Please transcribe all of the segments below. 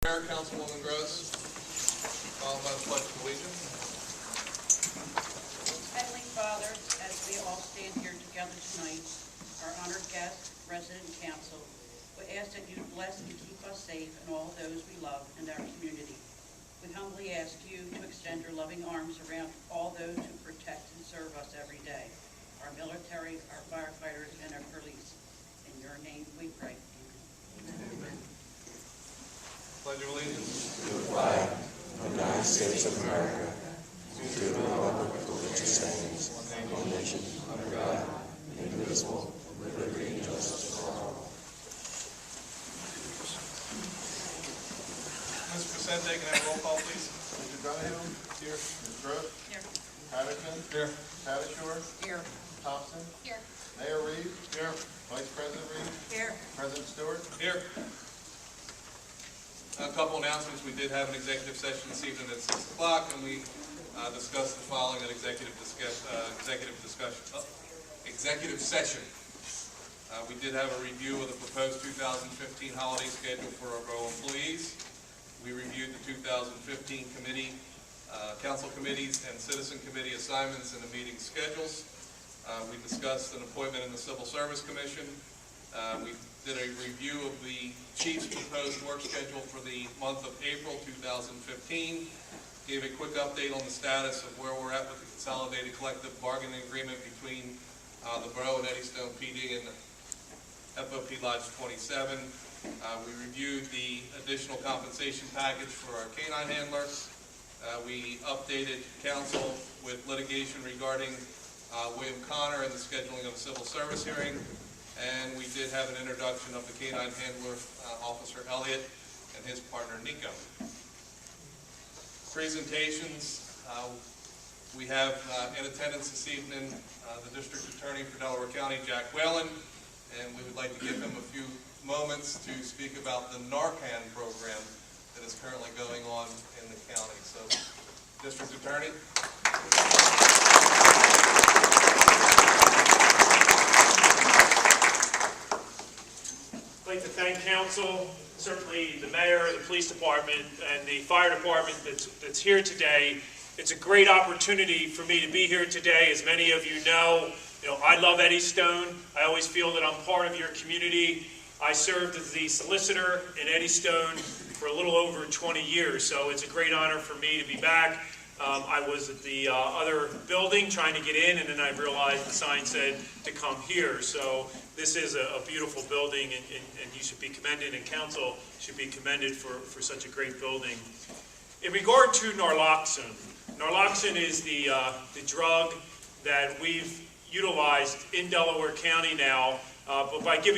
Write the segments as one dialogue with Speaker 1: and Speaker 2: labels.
Speaker 1: Prayer, Councilwoman Gross, followed by the Pledge of Allegiance.
Speaker 2: Heavenly Father, as we all stand here together tonight, our honored guests, resident council, we ask that you bless and keep us safe and all those we love and our community. We humbly ask you to extend your loving arms around all those who protect and serve us every day, our military, our firefighters, and our police. In your name we pray. Amen.
Speaker 1: Amen. Pledge of Allegiance.
Speaker 3: To the flag of the United States of America, to the republic for which it stands, one nation, under God, indivisible, with liberty and justice for all.
Speaker 1: Mr. Vicente, can I have a roll call, please?
Speaker 4: Mr. Dunham? Here. Ms. Gross?
Speaker 2: Here.
Speaker 4: Patterson?
Speaker 1: Here.
Speaker 4: Patashore?
Speaker 2: Here.
Speaker 4: Thompson?
Speaker 2: Here.
Speaker 4: Mayor Reed? Here. Vice President Reed?
Speaker 2: Here.
Speaker 4: President Stewart?
Speaker 1: Here. A couple announcements. We did have an executive session this evening at 6 o'clock, and we discussed the following at executive session. We did have a review of the proposed 2015 holiday schedule for our borough employees. We reviewed the 2015 council committees and citizen committee assignments and the meeting schedules. We discussed an appointment in the Civil Service Commission. We did a review of the chief's proposed work schedule for the month of April 2015. Gave a quick update on the status of where we're at with the consolidated collective bargaining agreement between the Borough and Eddystone PD and FOP Lodge 27. We reviewed the additional compensation package for our canine handler. We updated council with litigation regarding William Connor and the scheduling of a civil service hearing. And we did have an introduction of the canine handler, Officer Elliott, and his partner, Nico. Presentations. We have in attendance this evening the District Attorney for Delaware County, Jack Whalen, and we would like to give him a few moments to speak about the Narcan program that is currently going on in the county. So, District Attorney.
Speaker 5: I'd like to thank council, certainly the mayor, the police department, and the fire department that's here today. It's a great opportunity for me to be here today. As many of you know, I love Eddystone. I always feel that I'm part of your community. I served as the solicitor in Eddystone for a little over 20 years, so it's a great honor for me to be back. I was at the other building trying to get in, and then I realized the sign said to come here. So this is a beautiful building, and you should be commended, and council should be commended for such a great building. In regard to naloxone, naloxone is the drug that we've utilized in Delaware County now. But by give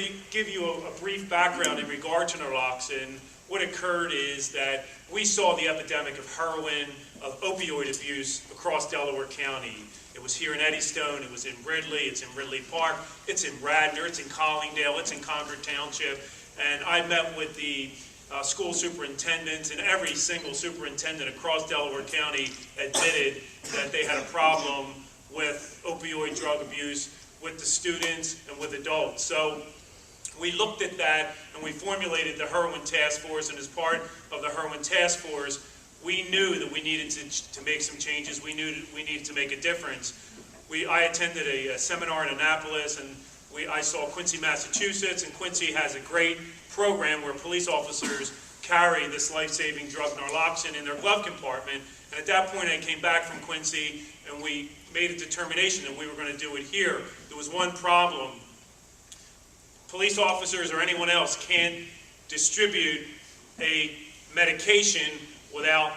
Speaker 5: you a brief background in regard to naloxone, what occurred is that we saw the epidemic of heroin, of opioid abuse across Delaware County. It was here in Eddystone, it was in Ridley, it's in Ridley Park, it's in Radnor, it's in Collingdale, it's in Concord Township. And I met with the school superintendents, and every single superintendent across Delaware County admitted that they had a problem with opioid drug abuse with the students and with adults. So we looked at that and we formulated the heroin task force, and as part of the heroin task force, we knew that we needed to make some changes. We knew we needed to make a difference. I attended a seminar in Annapolis, and I saw Quincy, Massachusetts, and Quincy has a great program where police officers carry this life-saving drug naloxone in their glove compartment. And at that point, I came back from Quincy, and we made a determination that we were going to do it here. There was one problem. Police officers or anyone else can't distribute a medication without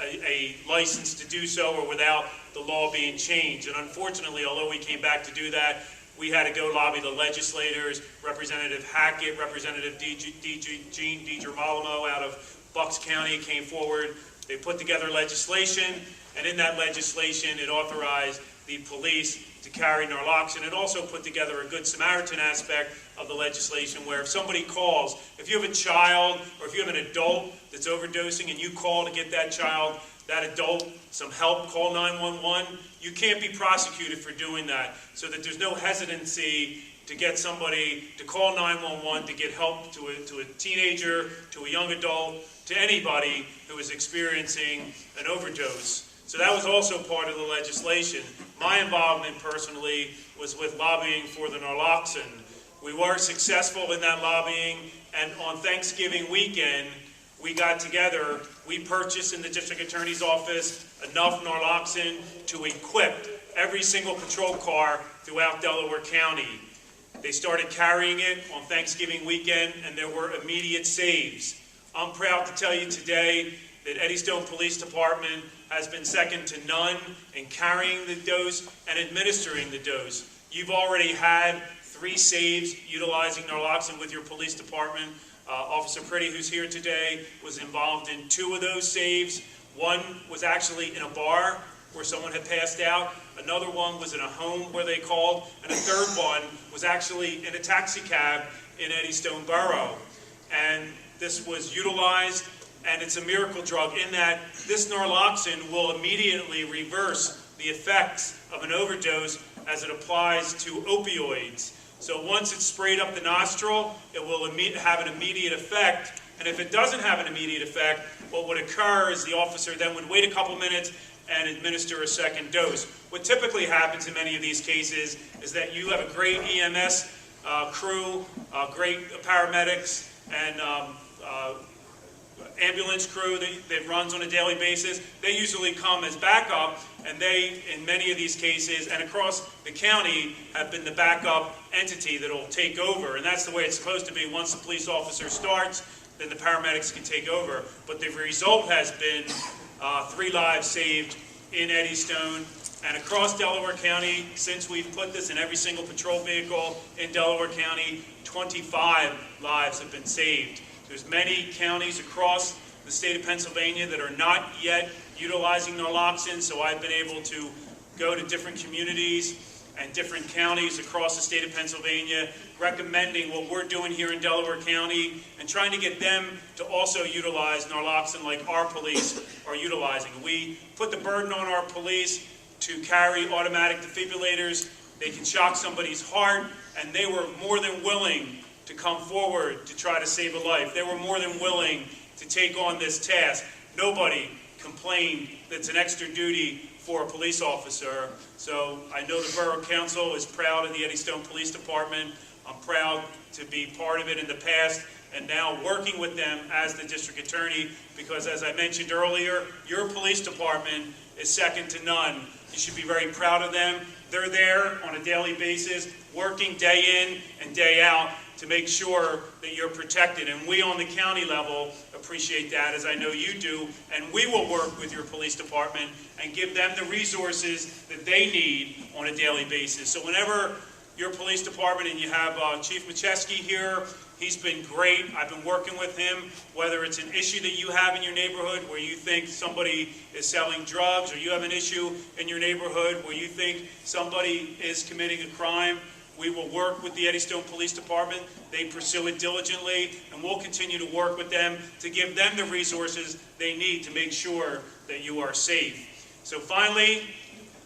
Speaker 5: a license to do so or without the law being changed. And unfortunately, although we came back to do that, we had to go lobby the legislators. Representative Hackett, Representative Jean DiGirolamo out of Bucks County came forward. They put together legislation, and in that legislation, it authorized the police to carry naloxone. It also put together a Good Samaritan aspect of the legislation where if somebody calls, if you have a child or if you have an adult that's overdosing and you call to get that child, that adult, some help, call 911, you can't be prosecuted for doing that, so that there's no hesitancy to get somebody to call 911 to get help to a teenager, to a young adult, to anybody who is experiencing an overdose. So that was also part of the legislation. My involvement personally was with lobbying for the naloxone. We were successful in that lobbying, and on Thanksgiving weekend, we got together, we purchased in the district attorney's office enough naloxone to equip every single patrol car throughout Delaware County. They started carrying it on Thanksgiving weekend, and there were immediate saves. I'm proud to tell you today that Eddystone Police Department has been second to none in carrying the dose and administering the dose. You've already had 3 saves utilizing naloxone with your police department. Officer Pretty, who's here today, was involved in 2 of those saves. One was actually in a bar where someone had passed out. Another one was in a home where they called. And a third one was actually in a taxi cab in Eddystone Borough. And this was utilized, and it's a miracle drug in that this naloxone will immediately reverse the effects of an overdose as it applies to opioids. So once it's sprayed up the nostril, it will have an immediate effect. And if it doesn't have an immediate effect, what would occur is the officer then would wait a couple minutes and administer a second dose. What typically happens in many of these cases is that you have a great EMS crew, great paramedics, and ambulance crew that runs on a daily basis. They usually come as backup, and they, in many of these cases, and across the county, have been the backup entity that will take over. And that's the way it's supposed to be. Once the police officer starts, then the paramedics can take over. But the result has been 3 lives saved in Eddystone. And across Delaware County, since we've put this in every single patrol vehicle in Delaware County, 25 lives have been saved. There's many counties across the state of Pennsylvania that are not yet utilizing naloxone, so I've been able to go to different communities and different counties across the state of Pennsylvania, recommending what we're doing here in Delaware County and trying to get them to also utilize naloxone like our police are utilizing. We put the burden on our police to carry automatic defibrillators. They can shock somebody's heart, and they were more than willing to come forward to try to save a life. They were more than willing to take on this task. Nobody complained that's an extra duty for a police officer. So I know the Borough Council is proud of the Eddystone Police Department. I'm proud to be part of it in the past and now working with them as the district attorney, because as I mentioned earlier, your police department is second to none. You should be very proud of them. They're there on a daily basis, working day in and day out to make sure that you're protected. And we on the county level appreciate that, as I know you do, and we will work with your police department and give them the resources that they need on a daily basis. So whenever your police department, and you have Chief Macheski here, he's been great. I've been working with him, whether it's an issue that you have in your neighborhood where you think somebody is selling drugs, or you have an issue in your neighborhood where you think somebody is committing a crime. We will work with the Eddystone Police Department. They pursue it diligently, and we'll continue to work with them to give them the resources they need to make sure that you are safe. So finally,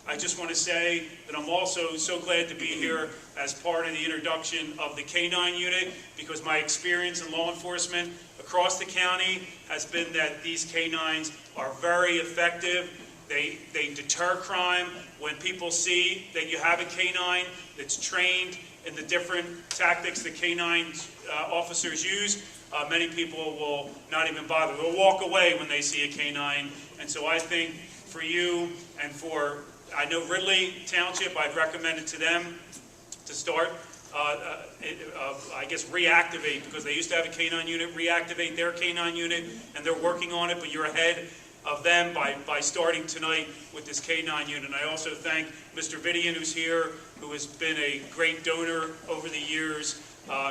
Speaker 5: I just want to say that I'm also so glad to be here as part of the introduction of the K-9 unit, because my experience in law enforcement across the county has been that these K-9s are very effective. They deter crime. When people see that you have a K-9 that's trained in the different tactics that K-9 officers use, many people will not even bother. They'll walk away when they see a K-9. And so I think for you and for, I know Ridley Township, I've recommended to them to start, I guess, reactivate, because they used to have a K-9 unit, reactivate their K-9 unit, and they're working on it, but you're ahead of them by starting tonight with this K-9 unit. And I also thank Mr. Vidian, who's here, who has been a great donor over the years.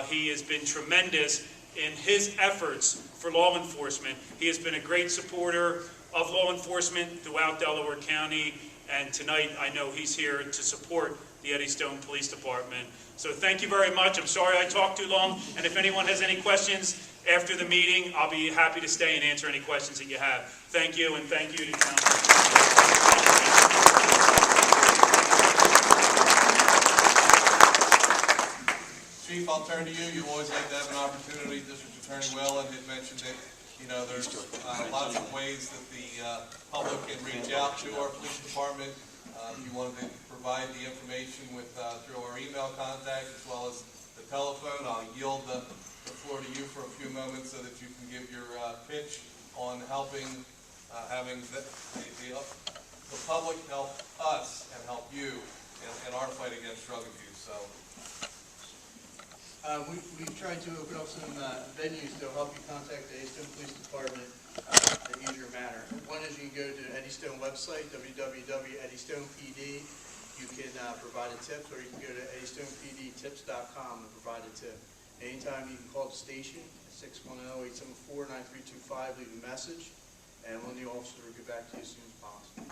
Speaker 5: He has been tremendous in his efforts for law enforcement. He has been a great supporter of law enforcement throughout Delaware County, and tonight I know he's here to support the Eddystone Police Department. So thank you very much. I'm sorry I talked too long, and if anyone has any questions after the meeting, I'll be happy to stay and answer any questions that you have. Thank you, and thank you to council.
Speaker 1: Chief, I'll turn to you. You always like to have an opportunity. District Attorney Whalen had mentioned that, there's lots of ways that the public can reach out to our police department. If you wanted to provide the information through our email contact as well as the telephone, I'll yield the floor to you for a few moments so that you can give your pitch on having the public help us and help you in our fight against drug abuse. So.
Speaker 6: We've tried to open up some venues to help you contact the Eddystone Police Department in an easier manner. One is you can go to the Eddystone website, www.eddystonepd. You can provide a tip, or you can go to eddystonepdtips.com and provide a tip. Anytime you can call the station at 610-874-9325, leave a message, and one of the officers will get back to you as soon as possible.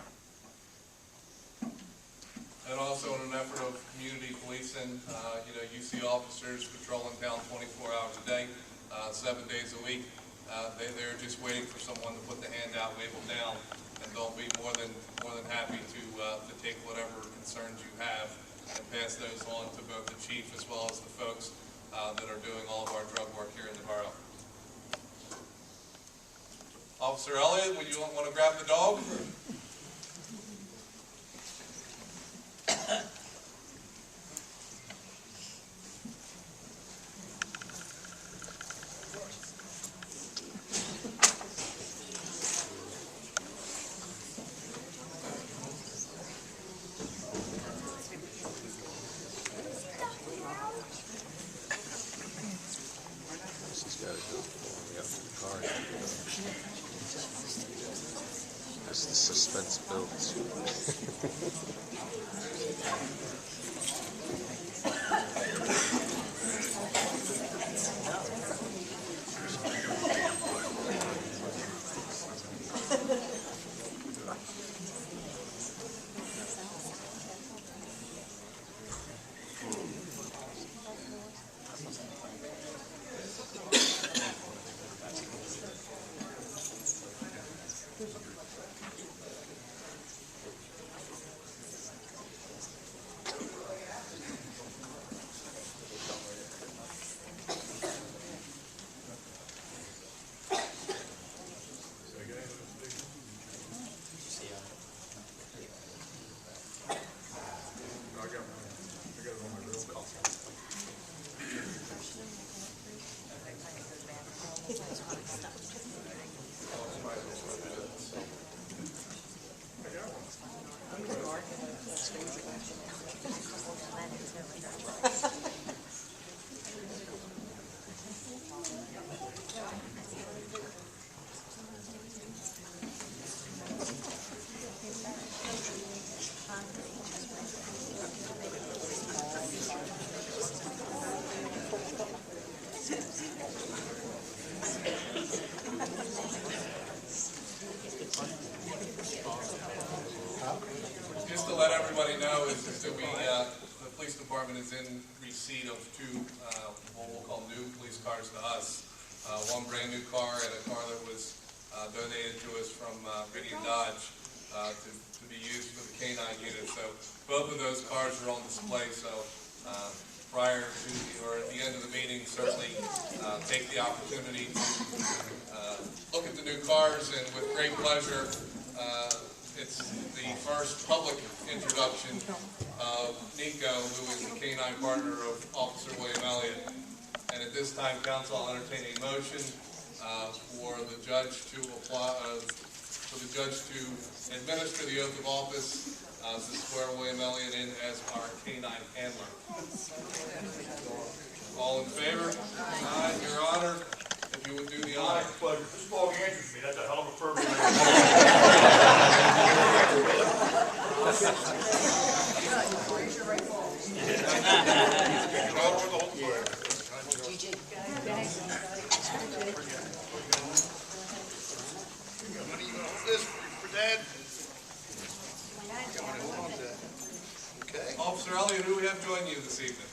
Speaker 1: And also in an effort of community policing, you see officers patrolling town 24 hours a day, 7 days a week. They're just waiting for someone to put the hand out, wave them down, and they'll be more than happy to take whatever concerns you have and pass those on to both the chief as well as the folks that are doing all of our drug work here in the borough. Officer Elliott, would you want to grab the dog?
Speaker 3: She's got to go all the way up to the car. As the suspense builds.
Speaker 1: Just to let everybody know is that the police department is in receipt of two what we'll call new police cars to us. One brand new car and a car that was donated to us from Gideon Dodge to be used for the K-9 unit. So both of those cars are on display. So prior to or at the end of the meeting, certainly take the opportunity to look at the new cars, and with great pleasure, it's the first public introduction of Nico, who is the K-9 partner of Officer William Elliott. And at this time, council, I'll entertain a motion for the judge to administer the oath of office to swear William Elliott in as our K-9 handler. All in favor? Aye. Your Honor, if you would do the honor.
Speaker 5: Pleasure. This dog answers me. That's a hell of a fervor.
Speaker 4: Okay.
Speaker 1: Officer Elliott, who we have joining you this evening?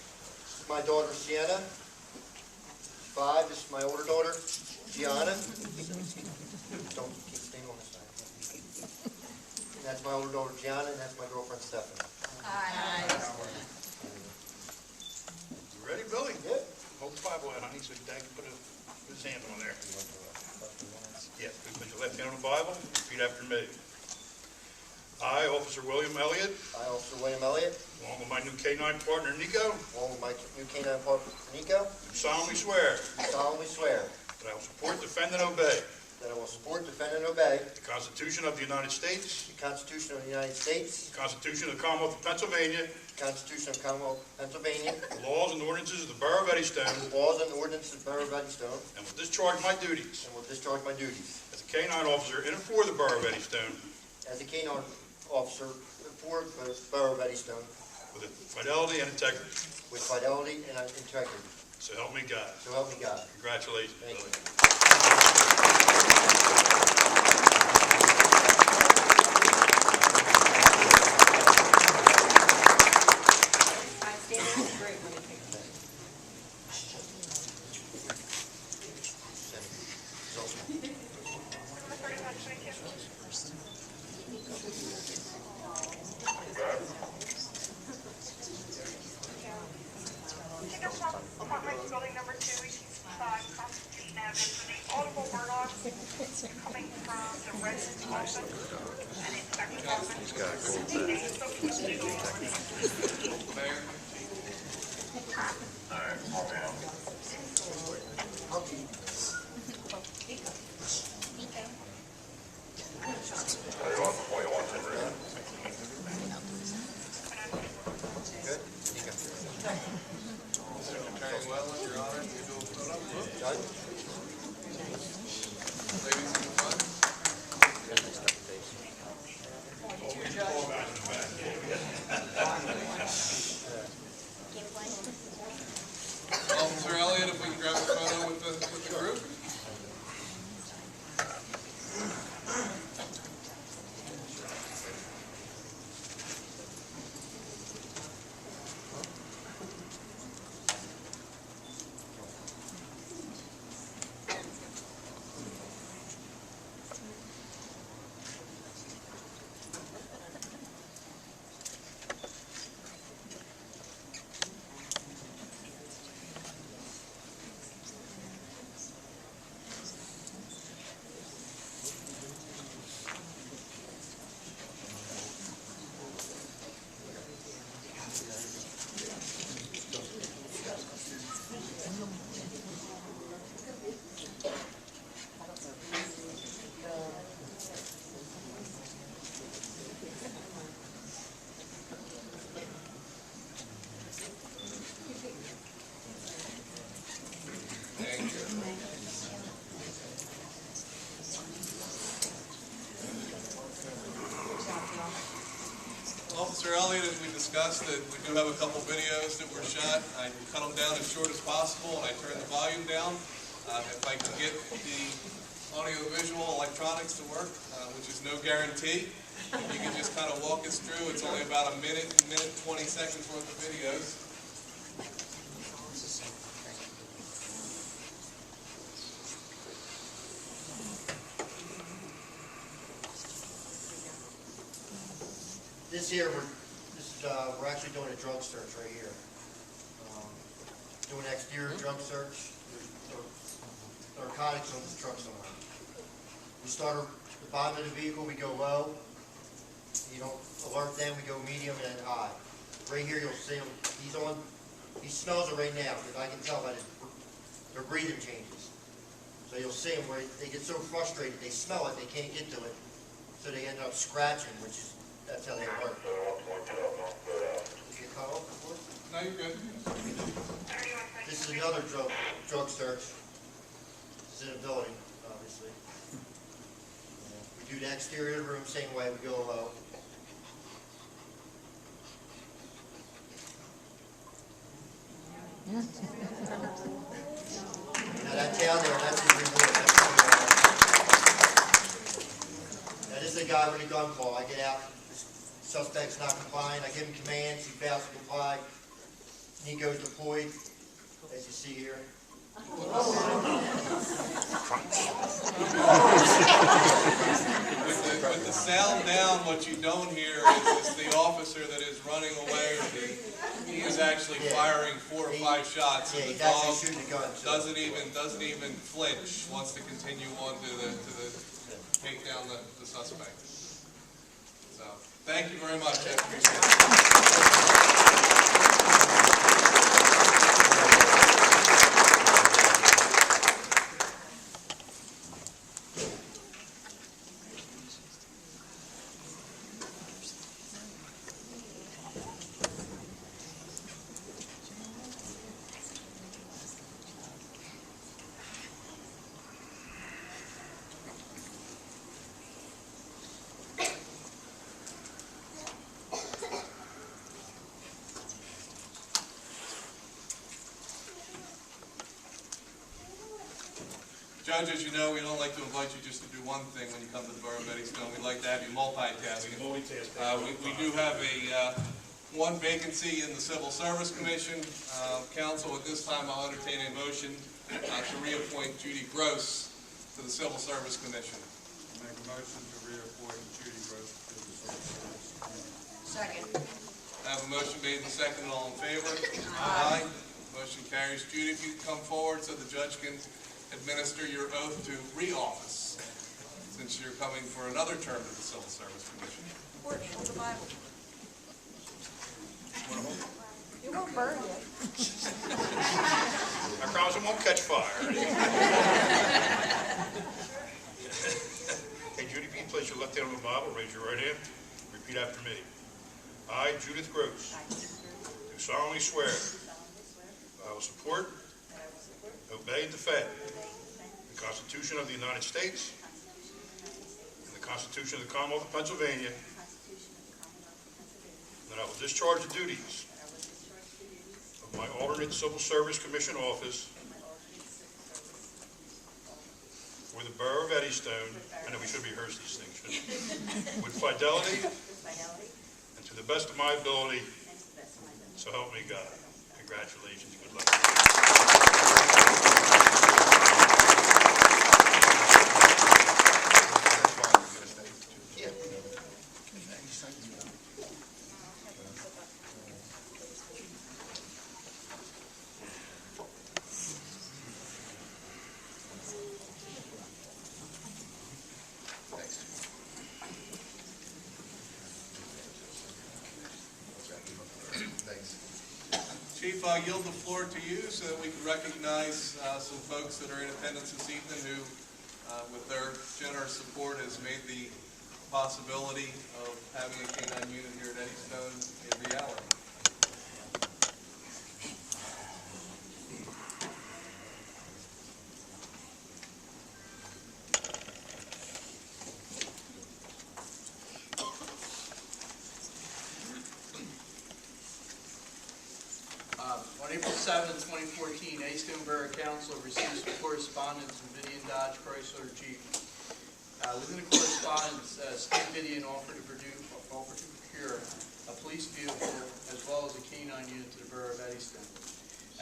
Speaker 7: My daughter Sienna, 5. This is my older daughter, Gianna. Don't keep staying on this side. And that's my older daughter Gianna, and that's my girlfriend Stephanie.
Speaker 4: You
Speaker 8: Ready, Billy?
Speaker 7: Yep.
Speaker 8: Hold the Bible out, honey, so Dad can put his hand on there. Yes, please put your left hand on the Bible, repeat after me. I, Officer William Elliott,
Speaker 7: I, Officer William Elliott,
Speaker 8: along with my new K-9 partner Nico,
Speaker 7: along with my new K-9 partner Nico,
Speaker 8: do solemnly swear
Speaker 7: solemnly swear
Speaker 8: that I will support, defend, and obey
Speaker 7: that I will support, defend, and obey
Speaker 8: the Constitution of the United States,
Speaker 7: the Constitution of the United States,
Speaker 8: the Constitution of the Commonwealth of Pennsylvania,
Speaker 7: the Constitution of the Commonwealth of Pennsylvania,
Speaker 8: the laws and ordinances of the Borough of Eddystone,
Speaker 7: the laws and ordinances of the Borough of Eddystone,
Speaker 8: and will discharge my duties
Speaker 7: and will discharge my duties
Speaker 8: as a K-9 officer in and for the Borough of Eddystone
Speaker 7: as a K-9 officer for the Borough of Eddystone
Speaker 8: with fidelity and integrity.
Speaker 7: with fidelity and integrity.
Speaker 8: So help me God.
Speaker 7: So help me God.
Speaker 8: Congratulations,
Speaker 7: Thank
Speaker 8: Billy.
Speaker 7: you.
Speaker 9: Apartment building number 2, 85 Constantine Avenue, for the audible word on coming from the residence office and inspector's office.
Speaker 1: Mayor?
Speaker 7: Good? Nico.
Speaker 1: Attorney Wetland, Your Honor, you do a photo?
Speaker 7: Judge?
Speaker 1: Ladies in the front. Officer Elliott, if we can grab a photo with the group. Thank you. Officer Elliott, as we discussed, that we do have a couple videos that were shot. I cut them down as short as possible, and I turned the volume down. If I can get the audio-visual electronics to work, which is no guarantee, you can just kind of walk us through. It's only about a minute, 20 seconds worth of videos.
Speaker 7: This here, we're actually doing a drug search right here. Doing an exterior drug search. There's narcotics on this truck somewhere. We start at the bottom of the vehicle, we go low. You don't alert them, we go medium and then high. Right here, you'll see him, he smells it right now, because I can tell by their breathing changes. So you'll see them where they get so frustrated, they smell it, they can't get to it, so they end up scratching, that's how they alert. Is it cut off before?
Speaker 1: No, you're good.
Speaker 7: This is another drug search. This is in a building, obviously. We do the exterior of the room same way, we go low. Now that down there, that's the reward. Now this is the guy with the gun call. I get out, the suspect's not complying, I give him commands, he fails to comply. Nico's deployed, as you see here.
Speaker 1: With the sound down, what you don't hear is the officer that is running away. He is actually firing 4 or 5 shots,
Speaker 7: Yeah,
Speaker 1: and
Speaker 7: he
Speaker 1: the dog
Speaker 7: actually shooting the gun.
Speaker 1: doesn't even flinch. Wants to continue on to take down the suspect. So, thank you very much. I appreciate it. Judge, as you know, we don't like to invite you just to do one thing when you come to the Borough of Eddystone. We like to have you multitasking. We do have one vacancy in the Civil Service Commission. Council, at this time, I'll entertain a motion to reappoint Judy Gross to the Civil Service Commission.
Speaker 4: Make a motion to reappoint Judy Gross to the Civil Service Committee.
Speaker 2: Second.
Speaker 1: I have a motion made and seconded. All in favor? Aye. Motion carries. Judy, if you can come forward so the judge can administer your oath to re-office, since you're coming for another term to the Civil Service Commission.
Speaker 2: Hold the Bible.
Speaker 10: You won't burn it.
Speaker 8: I promise it won't catch fire. Hey, Judy, please place your left hand on the Bible, raise your right hand, repeat after me. I, Judith Gross, do solemnly swear I will support, obey, and defend the Constitution of the United States and the Constitution of the Commonwealth of Pennsylvania, and that I will discharge the duties of my alternate Civil Service Commission office for the Borough of Eddystone, I know we should rehearse these things, shouldn't we? With fidelity and to the best of my ability, so help me God. Congratulations, good luck.
Speaker 1: Chief, I'll yield the floor to you so that we can recognize some folks that are in attendance this evening who, with their generous support, has made the possibility of having a K-9 unit here at Eddystone a reality.
Speaker 6: On April 7, 2014, Eddystone Borough Council received some correspondence from Vidian Dodge Chrysler Jeep. Within the correspondence, Steve Vidian offered to procure a police vehicle as well as a K-9 unit to the Borough of Eddystone.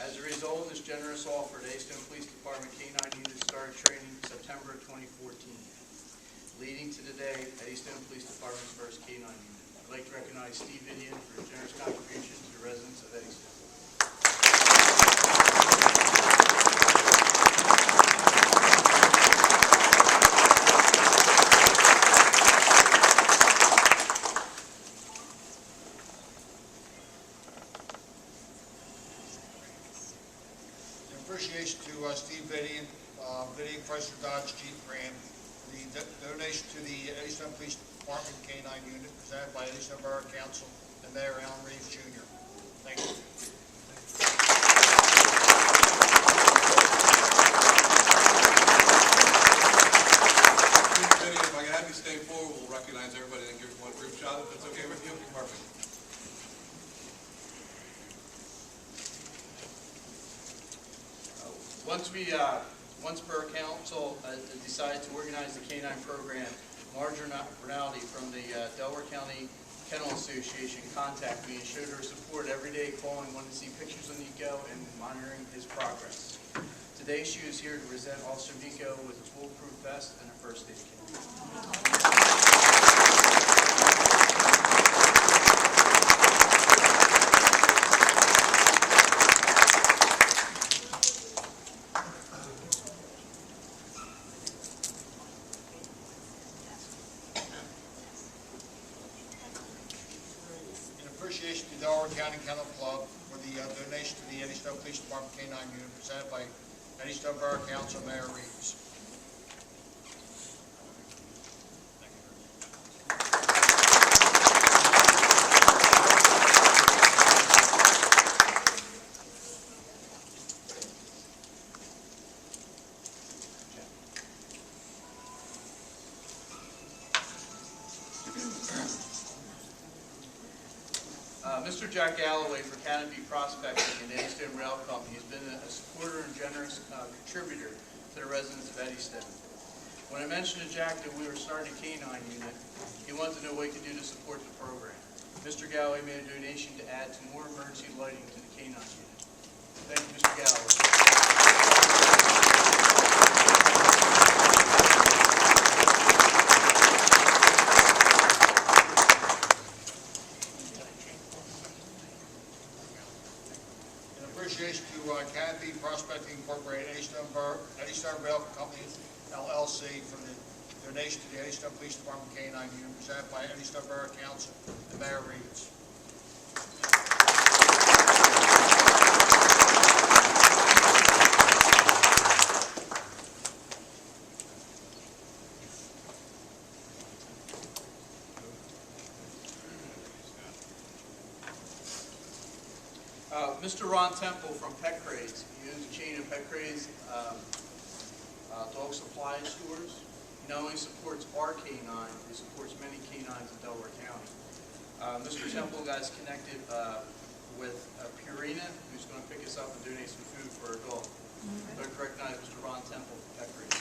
Speaker 6: As a result of this generous offer, the Eddystone Police Department K-9 unit started training in September of 2014, leading to today Eddystone Police Department's first K-9 unit. I'd like to recognize Steve Vidian for his generous contribution to the residents of Eddystone.
Speaker 11: Appreciation to Steve Vidian, Vidian Chrysler Dodge Jeep Ram, the donation to the Eddystone Police Department K-9 unit presented by Eddystone Borough Council and Mayor Alan Reeves Jr. Thank you.
Speaker 1: If I can have you stay forward, we'll recognize everybody and give one group shot if it's okay with you. Perfect.
Speaker 6: Once Borough Council decided to organize the K-9 program, Marjorie Rinaldi from the Delaware County Kennel Association contacted me and showed her support every day, calling, wanted to see pictures of Nico and monitoring his progress. Today she is here to present Officer Nico with his bulletproof vest and a first aid kit.
Speaker 11: to the Delaware County Kennel Club for the donation to the Eddystone Police Department K-9 unit presented by Eddystone Borough Council Mayor Reeves.
Speaker 6: Mr. Jack Galloway for Canopy Prospecting and Eddystone Rail Company has been a supporter and generous contributor to the residents of Eddystone. When I mentioned to Jack that we were starting a K-9 unit, he wanted to know what he could do to support the program. Mr. Galloway made a donation to add to more emergency lighting to the K-9 unit. Thank you, Mr. Galloway.
Speaker 11: Appreciation to Canopy Prospecting Incorporated, Eddystone Rail Company, LLC, for the donation to the Eddystone Police Department K-9 unit presented by Eddystone Borough Council and Mayor Reeves.
Speaker 6: Mr. Ron Temple from Pet Craze. He owns a chain of Pet Craze dog supply stores. He not only supports our K-9, he supports many K-9s in Delaware County. Mr. Temple got us connected with Purina, who's going to pick us up and donate some food for our dog. I'd like to recognize Mr. Ron Temple from Pet Craze.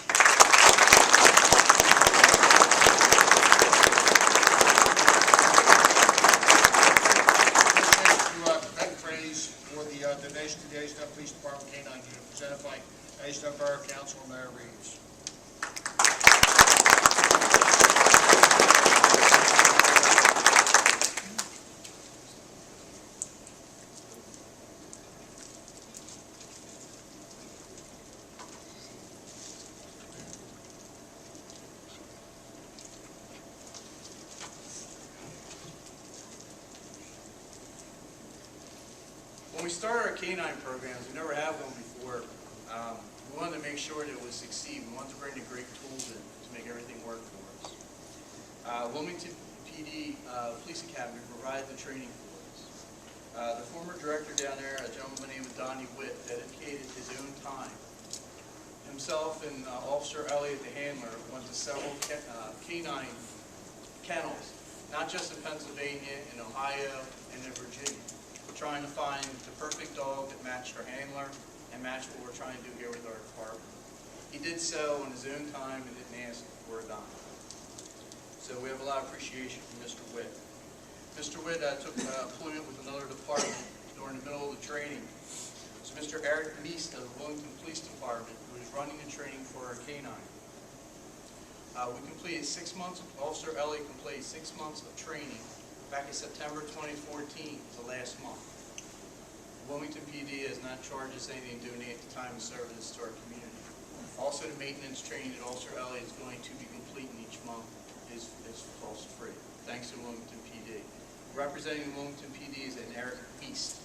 Speaker 11: For the donation to the Eddystone Police Department K-9 unit presented by Eddystone Borough Council and Mayor Reeves.
Speaker 6: When we started our K-9 programs, we never had one before. We wanted to make sure that it would succeed. We wanted to bring the great tools in to make everything work for us. Wilmington PD Police Academy provided the training for us. The former director down there, a gentleman by the name of Donnie Witt, dedicated his own time. Himself and Officer Elliott, the handler, went to several K-9 kennels, not just in Pennsylvania, in Ohio, and in Virginia, trying to find the perfect dog that matched our handler and matched what we're trying to do here with our department. He did so in his own time and didn't ask for a dime. So we have a lot of appreciation from Mr. Witt. Mr. Witt took employment with another department during the middle of the training. So Mr. Eric Meest of the Wilmington Police Department, who was running the training for our K-9. We completed 6 months, Officer Elliott completed 6 months of training back in September 2014, the last month. Wilmington PD has not charged us anything to donate the time and service to our community. Also, the maintenance training that Officer Elliott is going to be completing each month is cost-free, thanks to Wilmington PD. Representing Wilmington PD is an Eric East.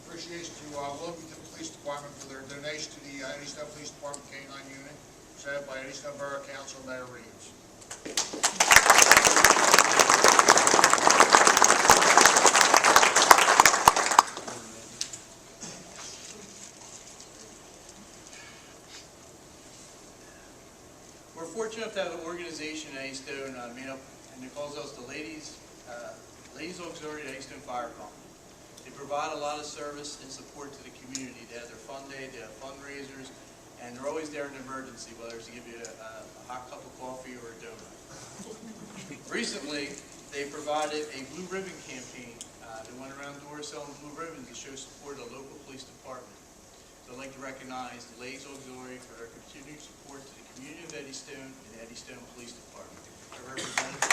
Speaker 11: Appreciation to Wilmington Police Department for their donation to the Eddystone Police Department K-9 unit, presented by Eddystone Borough Council and Mayor Reeves.
Speaker 6: We're fortunate to have an organization in Eddystone made up, and it calls us the Ladies Auxiliary Eddystone Fire Company. They provide a lot of service and support to the community. They have their fun day, they have fundraisers, and they're always there in an emergency, whether it's to give you a hot cup of coffee or a donut. Recently, they provided a blue ribbon campaign. They went around doors selling blue ribbons to show support of the local police department. So I'd like to recognize the Ladies Auxiliary for their continued support to the community of Eddystone and the Eddystone Police Department. Their representative.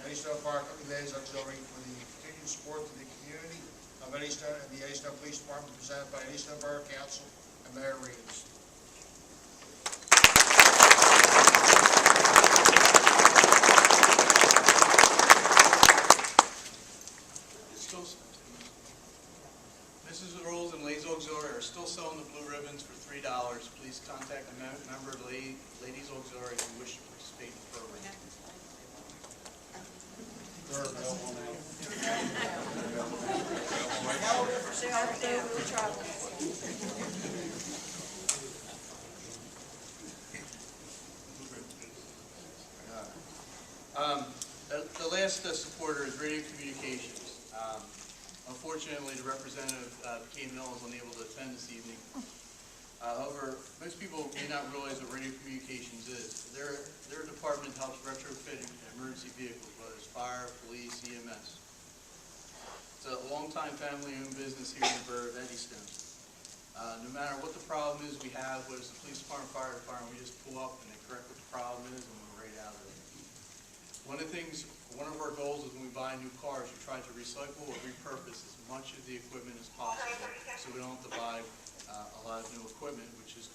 Speaker 11: Eddystone Fire Company Liaison Auxiliary for the continued support to the community of Eddystone and the Eddystone Police Department presented by Eddystone Borough Council and Mayor Reeves.
Speaker 6: Mrs. Rules and Ladies Auxiliary are still selling the blue ribbons for $3. Please contact a member of the Ladies Auxiliary if you wish to participate in the program. The last supporter is Radio Communications. Unfortunately, the representative became ill and was unable to attend this evening. However, most people may not realize what Radio Communications is. Their department helps retrofit emergency vehicles, whether it's fire, police, EMS. It's a long-time family-owned business here in the borough of Eddystone. No matter what the problem is we have, whether it's the police department, fire department, we just pull up and they correct what the problem is and we're right out of it. One of our goals is when we buy new cars, we try to recycle or repurpose as much of the equipment as possible, so we don't have to buy a lot of new equipment, which is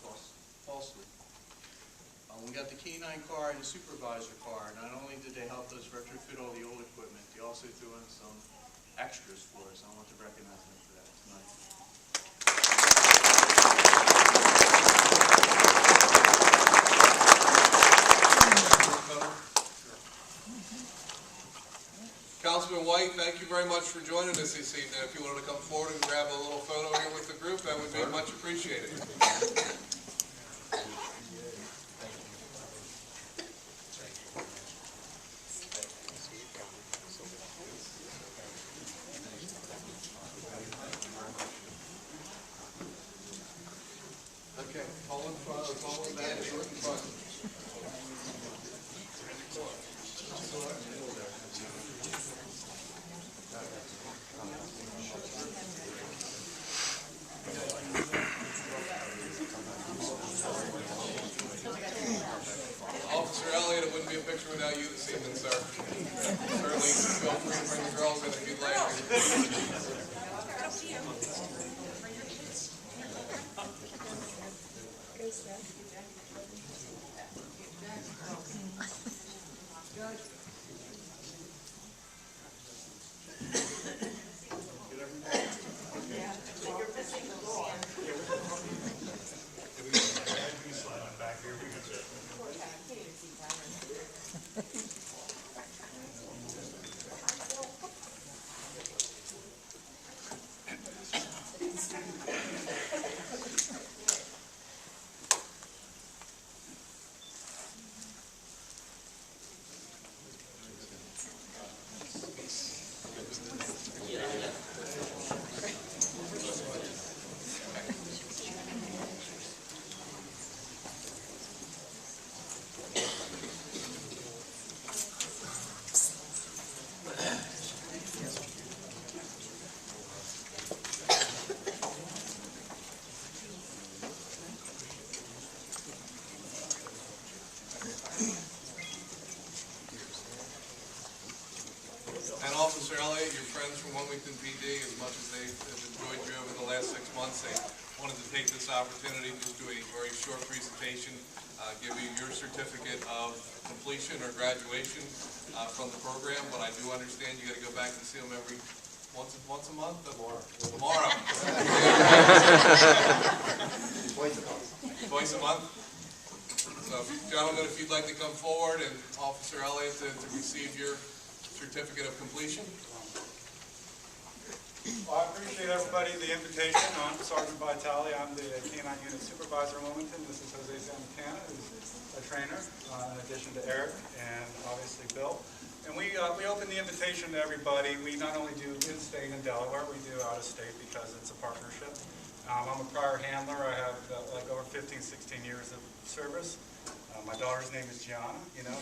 Speaker 6: costly. We got the K9 car and the supervisor car. Not only did they help us retrofit all the old equipment, they also threw in some extras for us. I want to recognize them for that tonight.
Speaker 1: Councilman White, thank you very much for joining us this evening. If you wanted to come forward and grab a little photo here with the group, that would be much appreciated. Okay, all in front, all in back, short in front. Officer Elliott, it wouldn't be a picture without you this evening, sir. Certainly feel free to bring the girls in if you'd like. And Officer Elliott, your friends from Wilmington PD, as much as they've enjoyed you over the last 6 months, they wanted to take this opportunity to just do a very short presentation, give you your certificate of completion or graduation from the program. But I do understand you got to go back and see them every once a month? Tomorrow. Twice a month. So, gentlemen, if you'd like to come forward, and Officer Elliott to receive your certificate of completion.
Speaker 4: Well, I appreciate everybody, the invitation. I'm Sergeant Vitale. I'm the K9 Unit Supervisor in Wilmington. This is Jose Santana, who's a trainer, in addition to Eric and obviously Bill. And we open the invitation to everybody. We not only do in-state in Delaware, we do out-of-state because it's a partnership. I'm a prior handler. I have like over 15, 16 years of service. My daughter's name is Gianna. You know,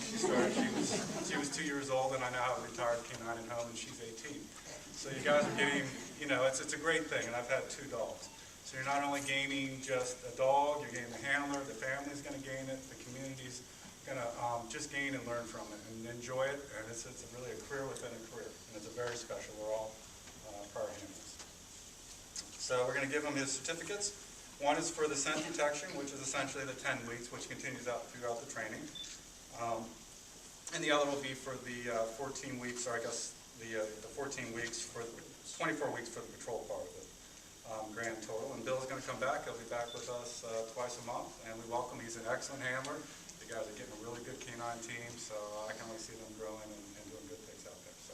Speaker 4: she was 2 years old, and I now have a retired K9 at home, and she's 18. So you guys are getting, you know, it's a great thing, and I've had 2 dogs. So you're not only gaining just a dog, you're gaining the handler, the family's going to gain it, the community's going to just gain and learn from it and enjoy it. And it's really a career within a career, and it's a very special. We're all prior handlers. So we're going to give him his certificates. One is for the scent detection, which is essentially the 10 weeks, which continues out throughout the training. And the other will be for the 14 weeks, or I guess the 14 weeks for the 24 weeks for the patrol part of it, grand total. And Bill's going to come back. He'll be back with us twice a month, and we welcome. He's an excellent handler. The guys are getting a really good canine team, so I can only see them growing and doing good things out there. So,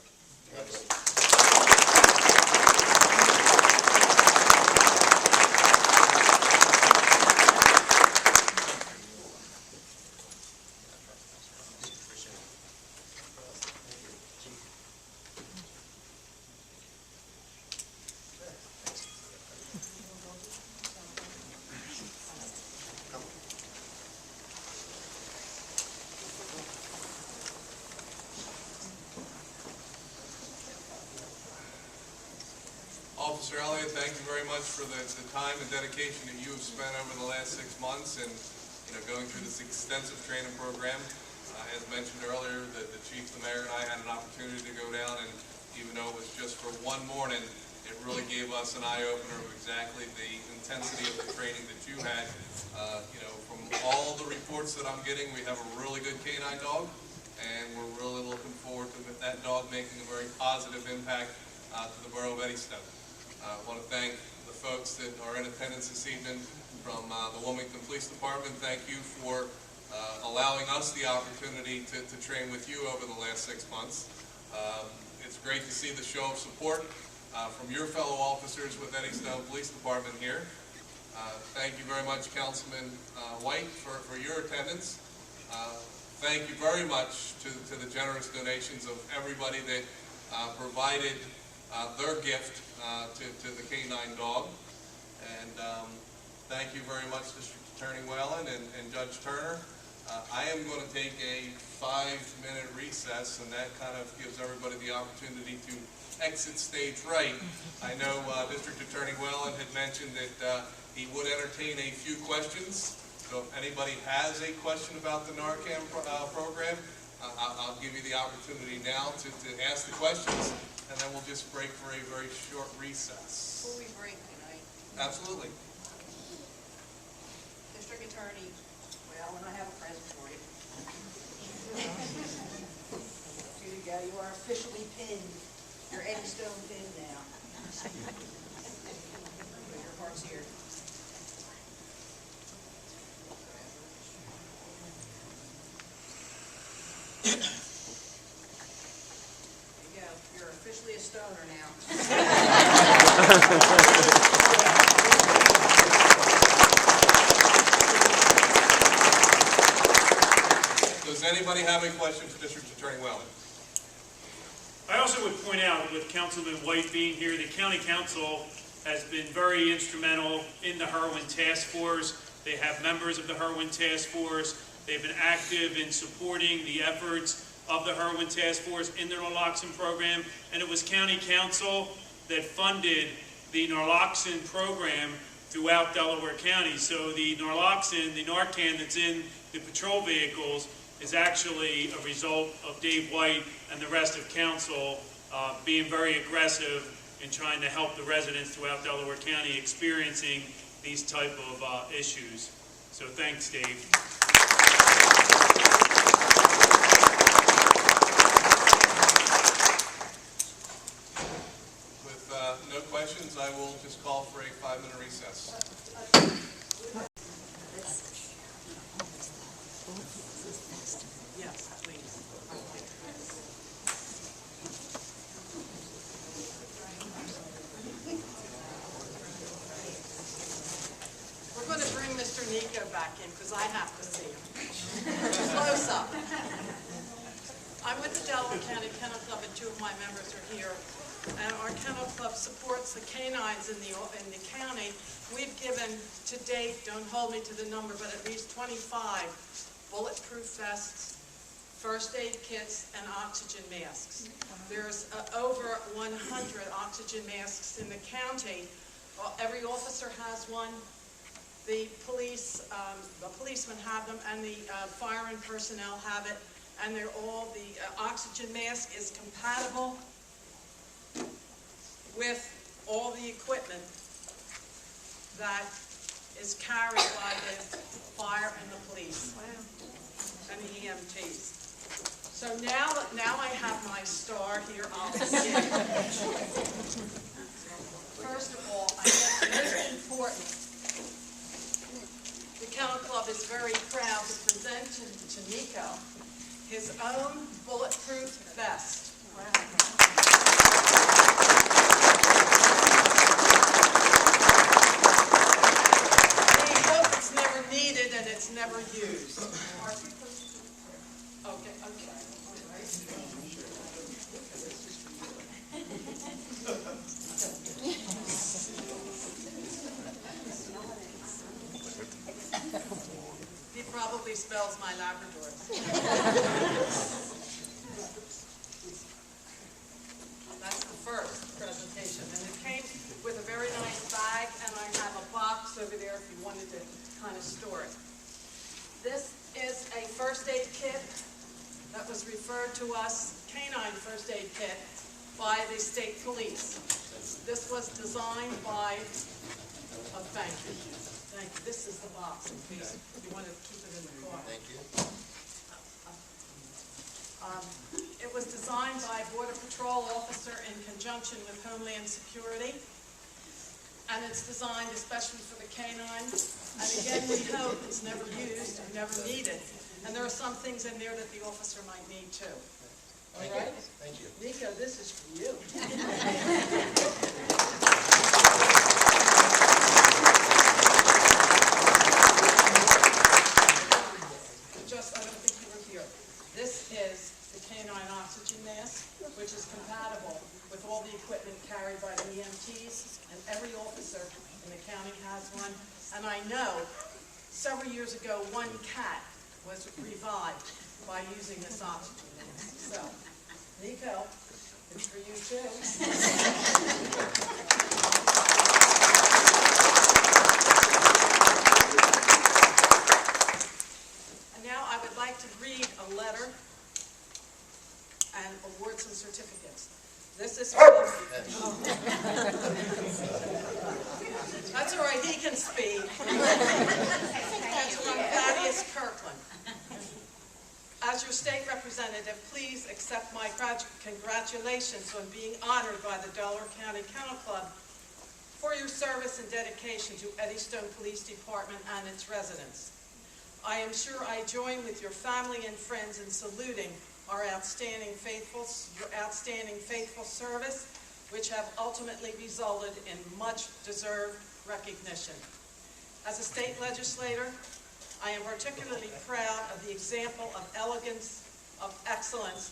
Speaker 1: Officer Elliott, thank you very much for the time and dedication that you have spent over the last 6 months and going through this extensive training program. As mentioned earlier, the chief, the mayor, and I had an opportunity to go down, and even though it was just for one morning, it really gave us an eye-opener of exactly the intensity of the training that you had. From all the reports that I'm getting, we have a really good canine dog, and we're really looking forward to that dog making a very positive impact to the Borough of Eddystone. I want to thank the folks that are in attendance this evening from the Wilmington Police Department. Thank you for allowing us the opportunity to train with you over the last 6 months. It's great to see the show of support from your fellow officers with Eddystone Police Department here. Thank you very much, Councilman White, for your attendance. Thank you very much to the generous donations of everybody that provided their gift to the canine dog. And thank you very much, District Attorney Whalen and Judge Turner. I am going to take a 5-minute recess, and that kind of gives everybody the opportunity to exit stage right. I know District Attorney Whalen had mentioned that he would entertain a few questions. So if anybody has a question about the Narcan program, I'll give you the opportunity now to ask the questions, and then we'll just break for a very short recess.
Speaker 2: Before we break tonight,
Speaker 1: Absolutely.
Speaker 2: District Attorney, well, and I have a present for you. Here you go. You are officially pinned. You're Eddystone pinned now. Put your hearts here. There you go. You're officially a stoner now.
Speaker 1: Does anybody have any questions for District Attorney Whalen?
Speaker 5: I also would point out, with Councilman White being here, the County Council has been very instrumental in the heroin task force. They have members of the heroin task force. They've been active in supporting the efforts of the heroin task force in the naloxone program, and it was County Council that funded the naloxone program throughout Delaware County. So the naloxone, the Narcan that's in the patrol vehicles, is actually a result of Dave White and the rest of council being very aggressive in trying to help the residents throughout Delaware County experiencing these type of issues. So thanks, Dave.
Speaker 1: With no questions, I will just call for a 5-minute recess.
Speaker 2: Yes, please. We're going to bring Mr. Nico back in because I have to see him. Close up. I'm with the Delaware County Kennel Club, and 2 of my members are here. And our kennel club supports the canines in the county. We've given to date, don't hold me to the number, but at least 25 bulletproof vests, first aid kits, and oxygen masks. There's over 100 oxygen masks in the county. Every officer has one.
Speaker 12: The policemen have them, and the firemen personnel have it, and they're all, the oxygen mask is compatible with all the equipment that is carried by the fire and the police and the EMTs. So now I have my star here. I'll begin. First of all, I guess most important, the Kennel Club is very proud to present to Nico his own bulletproof vest. We hope it's never needed and it's never used. Okay. He probably smells my Labrador. That's the first presentation, and it came with a very nice bag, and I have a box over there if you wanted to kind of store it. This is a first aid kit that was referred to us, canine first aid kit, by the state police. This was designed by, thank you. This is the box in case you want to keep it in the car.
Speaker 7: Thank you.
Speaker 12: It was designed by a Border Patrol officer in conjunction with Homeland Security. And it's designed especially for the canine. And again, we hope it's never used or never needed. And there are some things in there that the officer might need too. All right?
Speaker 7: Thank you.
Speaker 12: Nico, this is for you. I don't think you were here. This is the canine oxygen mask, which is compatible with all the equipment carried by the EMTs, and every officer in the county has one. And I know several years ago, one cat was revived by using this oxygen mask. So, Nico, it's for you too. Now I would like to read a letter and awards and certificates. This is from, that's all right, he can speak. It's from Thaddeus Kirkland. As your state representative, please accept my congratulations on being honored by the Delaware County Kennel Club for your service and dedication to Eddystone Police Department and its residents. I am sure I join with your family and friends in saluting your outstanding faithful service, which have ultimately resulted in much deserved recognition. As a state legislator, I am particularly proud of the example of elegance, of excellence,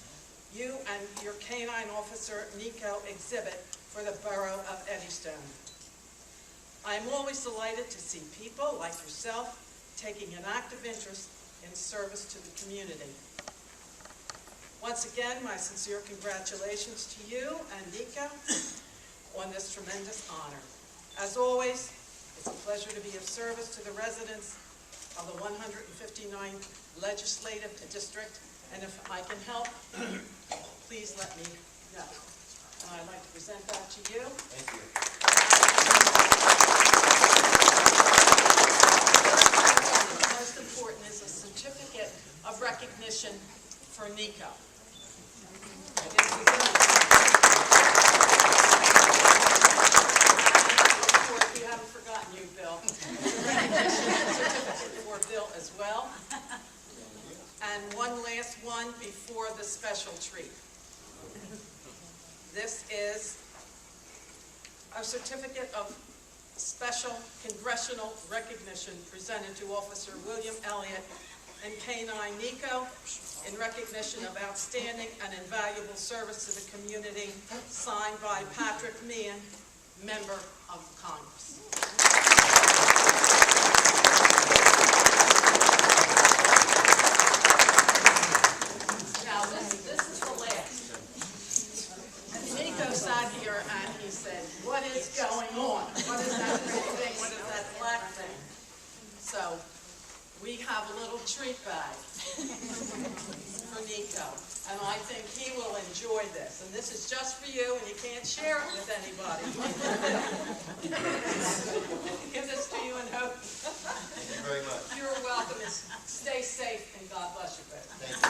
Speaker 12: you and your canine officer, Nico, exhibit for the Borough of Eddystone. I am always delighted to see people like yourself taking an active interest in service to the community. Once again, my sincere congratulations to you and Nico on this tremendous honor. As always, it's a pleasure to be of service to the residents of the 159th Legislative District, and if I can help, please let me know. And I'd like to present that to you.
Speaker 7: Thank you.
Speaker 12: Most important is a certificate of recognition for Nico. Of course, we haven't forgotten you, Bill. Recognition certificate for Bill as well. And one last one before the special treat. This is a certificate of special congressional recognition presented to Officer William Elliott and Canine Nico in recognition of outstanding and invaluable service to the community, signed by Patrick Meehan, Member of Congress. Now, this is the last. Nico sat here and he said, "What is going on? What is that big thing? What is that black thing?" So we have a little treat bag for Nico, and I think he will enjoy this. And this is just for you, and you can't share it with anybody. Give this to you and hope.
Speaker 7: Thank you very much.
Speaker 12: You're welcome. Stay safe, and God bless you both.
Speaker 7: Thank you.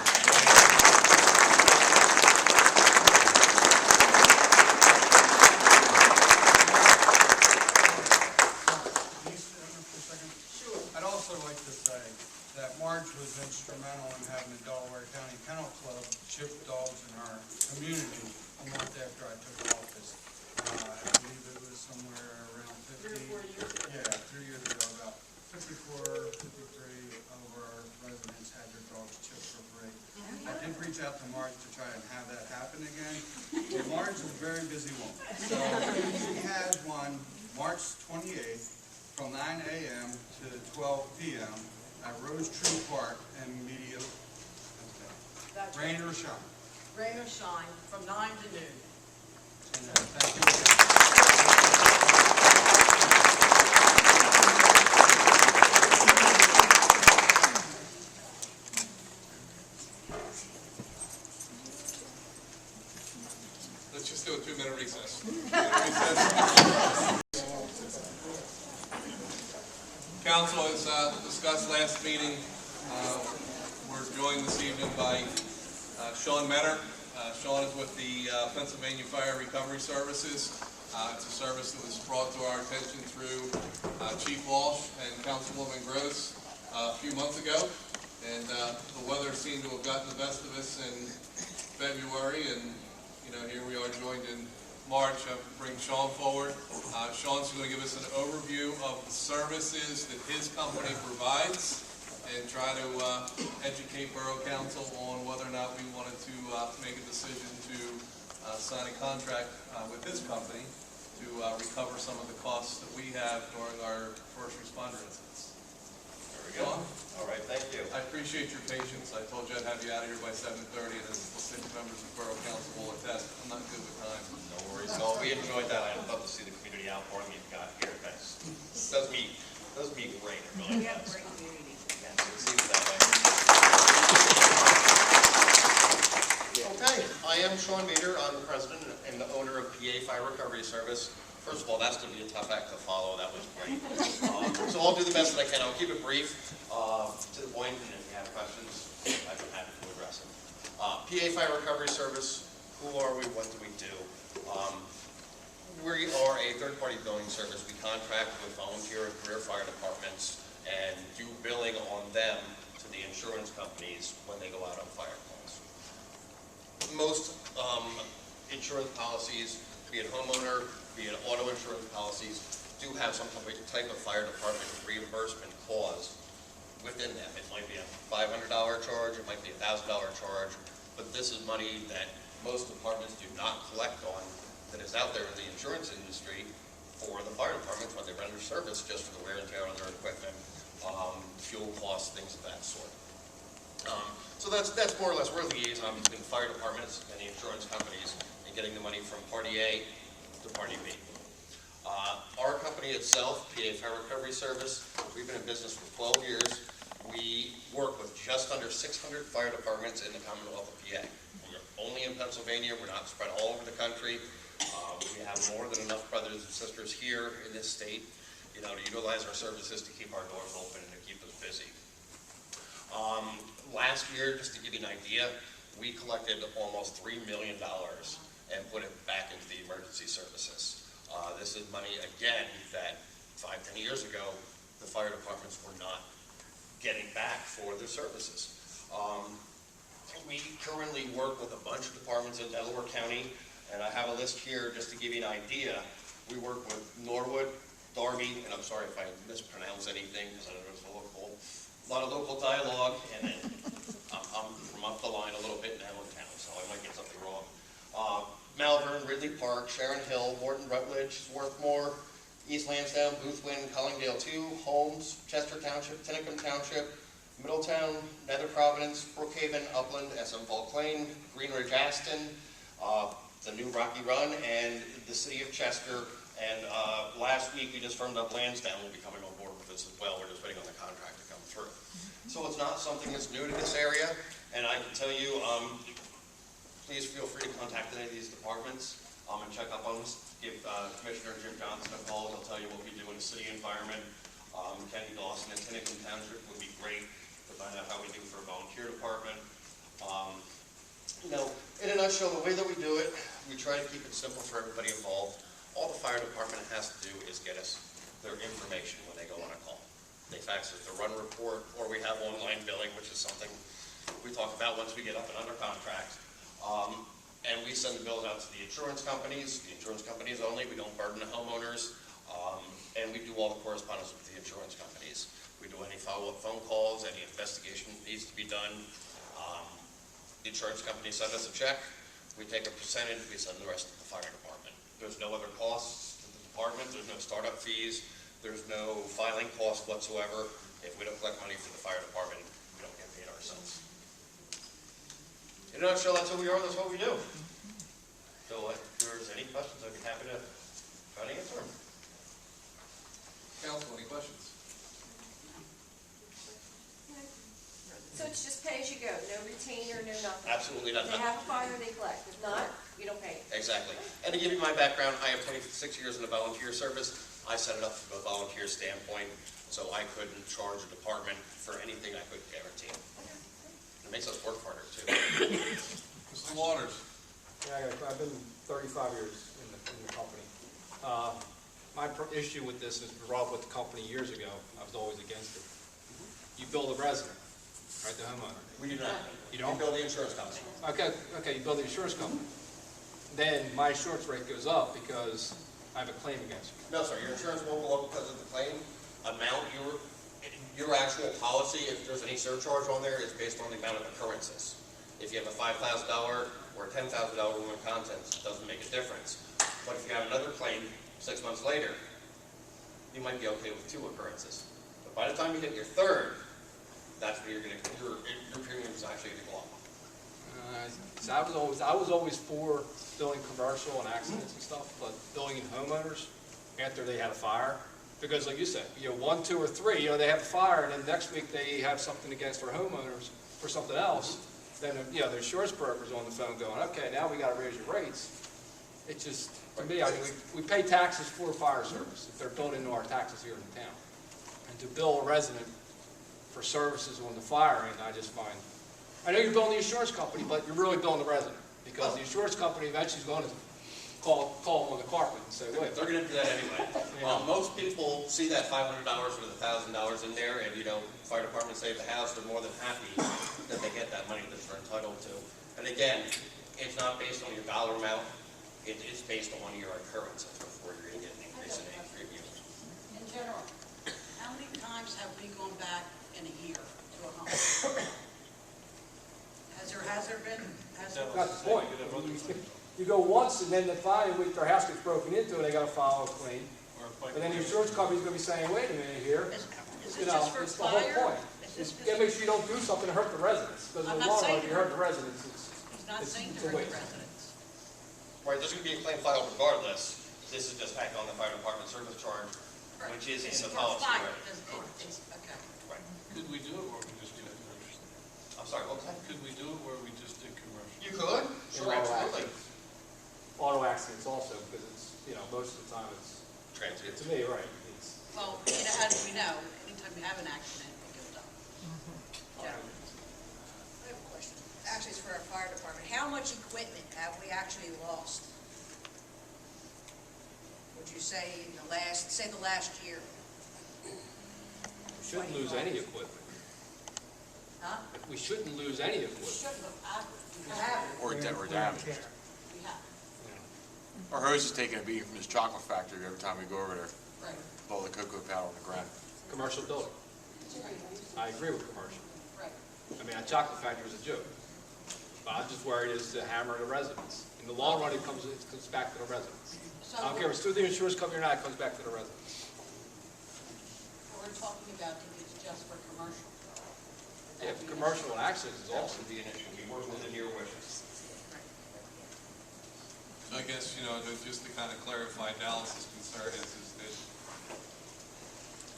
Speaker 11: Can you sit down for a second?
Speaker 12: Sure.
Speaker 11: I'd also like to say that Marge was instrumental in having the Delaware County Kennel Club chip dogs in our community a month after I took office. I believe it was somewhere around 50.
Speaker 12: 3 or 4 years ago.
Speaker 11: Yeah, 3 years ago, about 54, 53 of our residents had their dogs chipped for free. I did reach out to Marge to try and have that happen again. But Marge is a very busy woman. So she has one March 28th from 9 a.m. to 12 p.m. at Rose Tree Park in Media.
Speaker 12: That's
Speaker 11: Rain or shine.
Speaker 12: Rain or shine, from 9 to noon.
Speaker 11: Thank you again.
Speaker 1: Let's just do a 2-minute recess. Council, as discussed last meeting, we're joined this evening by Sean Metter. Sean is with the Pennsylvania Fire Recovery Services. It's a service that was brought to our attention through Chief Walsh and Councilwoman Gross a few months ago. And the weather seemed to have gotten the best of us in February, and here we are joined in March. I bring Sean forward. Sean's going to give us an overview of the services that his company provides and try to educate Borough Council on whether or not we wanted to make a decision to sign a contract with his company to recover some of the costs that we have during our first responder incidents.
Speaker 13: There we go.
Speaker 1: Sean?
Speaker 13: All right, thank you.
Speaker 1: I appreciate your patience. I told you I'd have you out of here by 7:30, and as the 6 members of Borough Council will attest, I'm not good with time.
Speaker 13: No worries at all. We enjoyed that. I'd love to see the community outpouring you've got here. That does me great. It really does.
Speaker 2: Great community.
Speaker 13: Yeah, it seems that way. Okay, I am Sean Meter. I'm the president and the owner of PA Fire Recovery Service. First of all, that's going to be a tough act to follow. That was great. So I'll do the best that I can. I'll keep it brief, to the point, and if you have questions, I'd be happy to address them. PA Fire Recovery Service, who are we? What do we do? We are a third-party billing service. We contract with volunteer and career fire departments and do billing on them to the insurance companies when they go out on fire calls. Most insurance policies, be it homeowner, be it auto insurance policies, do have some type of fire department reimbursement clause within them. It might be a $500 charge, it might be a $1,000 charge, but this is money that most departments do not collect on, that is out there in the insurance industry for the fire departments when they render service, just for the wear and tear on their equipment, fuel costs, things of that sort. So that's more or less, we're the liaison between the fire departments and the insurance companies and getting the money from party A to party B. Our company itself, PA Fire Recovery Service, we've been in business for 12 years. We work with just under 600 fire departments in the Commonwealth of PA. We're only in Pennsylvania. We're not spread all over the country. We have more than enough brothers and sisters here in this state, to utilize our services to keep our doors open and to keep us busy. Last year, just to give you an idea, we collected almost $3 million and put it back into the emergency services. This is money, again, that 5-10 years ago, the fire departments were not getting back for their services. We currently work with a bunch of departments in Delaware County, and I have a list here just to give you an idea. We work with Norwood, Darby, and I'm sorry if I mispronounce anything, because I know there's a lot of local dialogue, and then I'm from up the line a little bit in Allentown, so I might get something wrong. Malvern, Ridley Park, Sharon Hill, Morton Rutledge, Swarthmore, East Lansdowne, Boothwyn, Collingdale 2, Holmes, Chester Township, Tinicum Township, Middletown, Nether Providence, Brookhaven, Upland, SM Falk Lane, Greenridge Aston, the new Rocky Run, and the city of Chester And last week, we just firmed up Lansdowne will be coming on board with this as well. We're just waiting on the contract to come through. So it's not something that's new to this area, and I can tell you, please feel free to contact any of these departments and check up on us. Give Commissioner Jim Johnson a call. He'll tell you what we do in the city environment. Kenny Dawson at Tinicum Township would be great to find out how we do for a volunteer department. You know, in a nutshell, the way that we do it, we try to keep it simple for everybody involved. All the fire department has to do is get us their information when they go on a call. They fax us the run report, or we have online billing, which is something we talk about once we get up and under contract. And we send the bills out to the insurance companies only. We don't burden the homeowners. And we do all the correspondence with the insurance companies. We do any follow-up phone calls, any investigation needs to be done. The insurance companies send us a check. We take a percentage, we send the rest to the fire department. There's no other costs to the department. There's no startup fees. There's no filing cost whatsoever. If we don't collect money for the fire department, we don't get paid ourselves. In a nutshell, that's who we are, that's what we do. So if there's any questions, I'd be happy to try to answer them.
Speaker 1: Council, any questions?
Speaker 10: So it's just pay as you go, no retainer, no nothing?
Speaker 13: Absolutely
Speaker 10: If
Speaker 13: nothing.
Speaker 10: they have a fire, they collect. If not, you don't pay.
Speaker 13: Exactly. And to give you my background, I have 26 years in the volunteer service. I set it up from a volunteer standpoint, so I couldn't charge a department for anything I couldn't guarantee. It makes us work harder, too.
Speaker 1: Mr. Waters?
Speaker 14: Yeah, I've been 35 years in the company. My issue with this is brought up with the company years ago. I was always against it. You bill the resident, right, the homeowner.
Speaker 13: We do not.
Speaker 14: You don't?
Speaker 13: We bill the insurance company.
Speaker 14: Okay, you bill the insurance company. Then my insurance rate goes up because I have a claim against you.
Speaker 13: No, sir, your insurance won't go up because of the claim amount. Your actual policy, if there's any surcharge on there, is based on the amount of occurrences. If you have a $5,000 or a $10,000 room of contents, it doesn't make a difference. But if you have another claim 6 months later, you might be okay with 2 occurrences. But by the time you hit your third, that's where your premium is actually going to go up.
Speaker 14: So I was always for billing commercial and accidents and stuff, but billing in homeowners after they had a fire, because like you said, 1, 2, or 3, they have a fire, and then next week they have something against their homeowners for something else. Then the insurance broker's on the phone going, okay, now we got to raise your rates. It's just, to me, I mean, we pay taxes for fire service if they're built into our taxes here in the town, and to bill a resident for services on the fire end, I just find. I know you're billing the insurance company, but you're really billing the resident, because the insurance company eventually is going to call them on the carpet and say, wait.
Speaker 13: They're going to do that anyway. Most people see that $500 or the $1,000 in there, and fire department save the house. They're more than happy that they get that money that they're entitled to. And again, it's not based on your dollar amount. It's based on your occurrences before you're going to get an increase in any premium.
Speaker 2: In general, how many times have we gone back in a year to a home? Has there been?
Speaker 14: That's the point. You go once, and then the following week their house gets broken into, and they got to file a claim. And then the insurance company's going to be saying, wait a minute here.
Speaker 2: Is it just for
Speaker 14: it's the whole
Speaker 2: fire?
Speaker 14: point. You got to make sure you don't do something to hurt the residents. Because in the long run, if you hurt the residents,
Speaker 2: He's not saying
Speaker 14: it's
Speaker 2: to
Speaker 14: a
Speaker 2: hurt the
Speaker 14: waste.
Speaker 2: residents.
Speaker 13: Right, there's going to be a claim filed regardless. This is just back on the fire department service charge, which is in the policy.
Speaker 2: Fire.
Speaker 13: Right.
Speaker 2: Okay.
Speaker 13: Right.
Speaker 1: Could we do it, or we just do it commercial?
Speaker 13: I'm sorry, what was that?
Speaker 1: Could we do it where we just did commercial?
Speaker 13: You could? Sure, absolutely.
Speaker 14: Auto accidents also, because it's, most of the time it's,
Speaker 13: Transient.
Speaker 14: to me, right. It's,
Speaker 2: Well, how do we know? Anytime we have an accident, it goes up.
Speaker 10: I have a question. Actually, it's for our fire department. How much equipment have we actually lost? Would you say in the last year?
Speaker 14: we shouldn't lose any equipment.
Speaker 10: Huh?
Speaker 14: We shouldn't lose any equipment.
Speaker 10: Shouldn't have. We haven't.
Speaker 15: Or damage.
Speaker 10: We have.
Speaker 15: Our hose is taking a beating from this chocolate factory every time we go over there.
Speaker 10: Right.
Speaker 15: With all the cocoa powder on the ground.
Speaker 14: Commercial building. I agree with commercial.
Speaker 10: Right.
Speaker 14: I mean, a chocolate factory is a joke. But I'm just worried it's to hammer the residents. In the long run, it comes back to the residents. I don't care if it's through the insurance company or not, it comes back to the residents.
Speaker 2: We're talking about if it's just for commercial.
Speaker 14: Yeah, commercial and accidents is
Speaker 13: That
Speaker 14: also.
Speaker 13: should be an issue. We work within your wishes.
Speaker 1: I guess, just to kind of clarify Dallas's concern is that,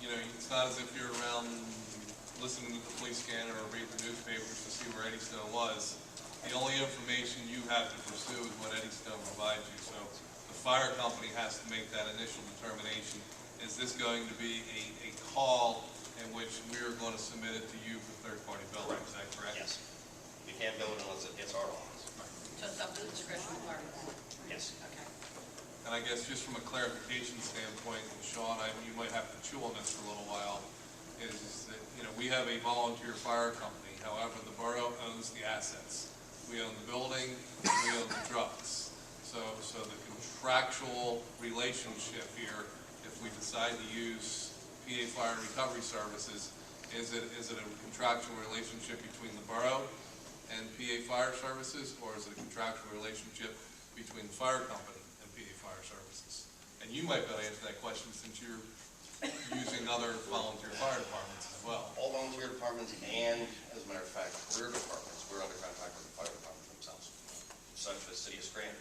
Speaker 1: it's not as if you're around listening to the police scanner or reading the newspapers to see where Eddystone was. The only information you have to pursue is what Eddystone provides you. So the fire company has to make that initial determination. Is this going to be a call in which we are going to submit it to you for third-party billing? Is that correct?
Speaker 13: Yes. We can't bill it unless it hits our office.
Speaker 2: So it's up to the discretion of the fire department?
Speaker 13: Yes.
Speaker 2: Okay.
Speaker 1: And I guess just from a clarification standpoint, and Sean, you might have to chew on this for a little while, is that, we have a volunteer fire company. However, the borough owns the assets. We own the building, we own the trucks. So the contractual relationship here, if we decide to use PA Fire Recovery Services, is it a contractual relationship between the borough and PA Fire Services, or is it a contractual relationship between the fire company and PA Fire Services? And you might be able to answer that question since you're using other volunteer fire departments as well.
Speaker 13: All volunteer departments and, as a matter of fact, career departments, we're under contract with the fire department themselves. Such as City of Scranton,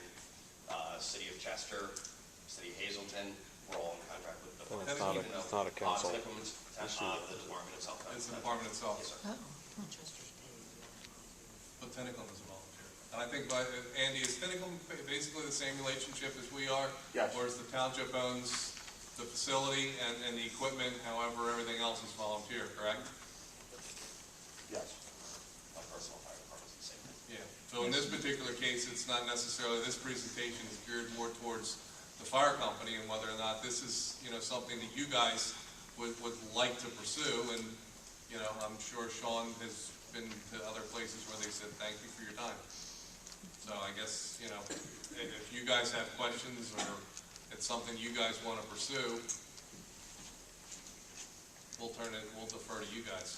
Speaker 13: City of Chester, City of Hazelton, we're all in contract with the
Speaker 3: It's not a council.
Speaker 13: The department itself.
Speaker 1: It's the department itself.
Speaker 13: Yes, sir.
Speaker 1: But Tennecomm is a volunteer. And I think, Andy, is Tennecomm basically the same relationship as we are?
Speaker 15: Yes.
Speaker 1: Whereas the township owns the facility and the equipment, however, everything else is volunteer, correct?
Speaker 15: Yes.
Speaker 13: My personal fire department's the same thing.
Speaker 1: Yeah. So in this particular case, it's not necessarily, this presentation is geared more towards the fire company and whether or not this is, something that you guys would like to pursue. And, I'm sure Sean has been to other places where they said, thank you for your time. So I guess, if you guys have questions or it's something you guys want to pursue, we'll defer to you guys.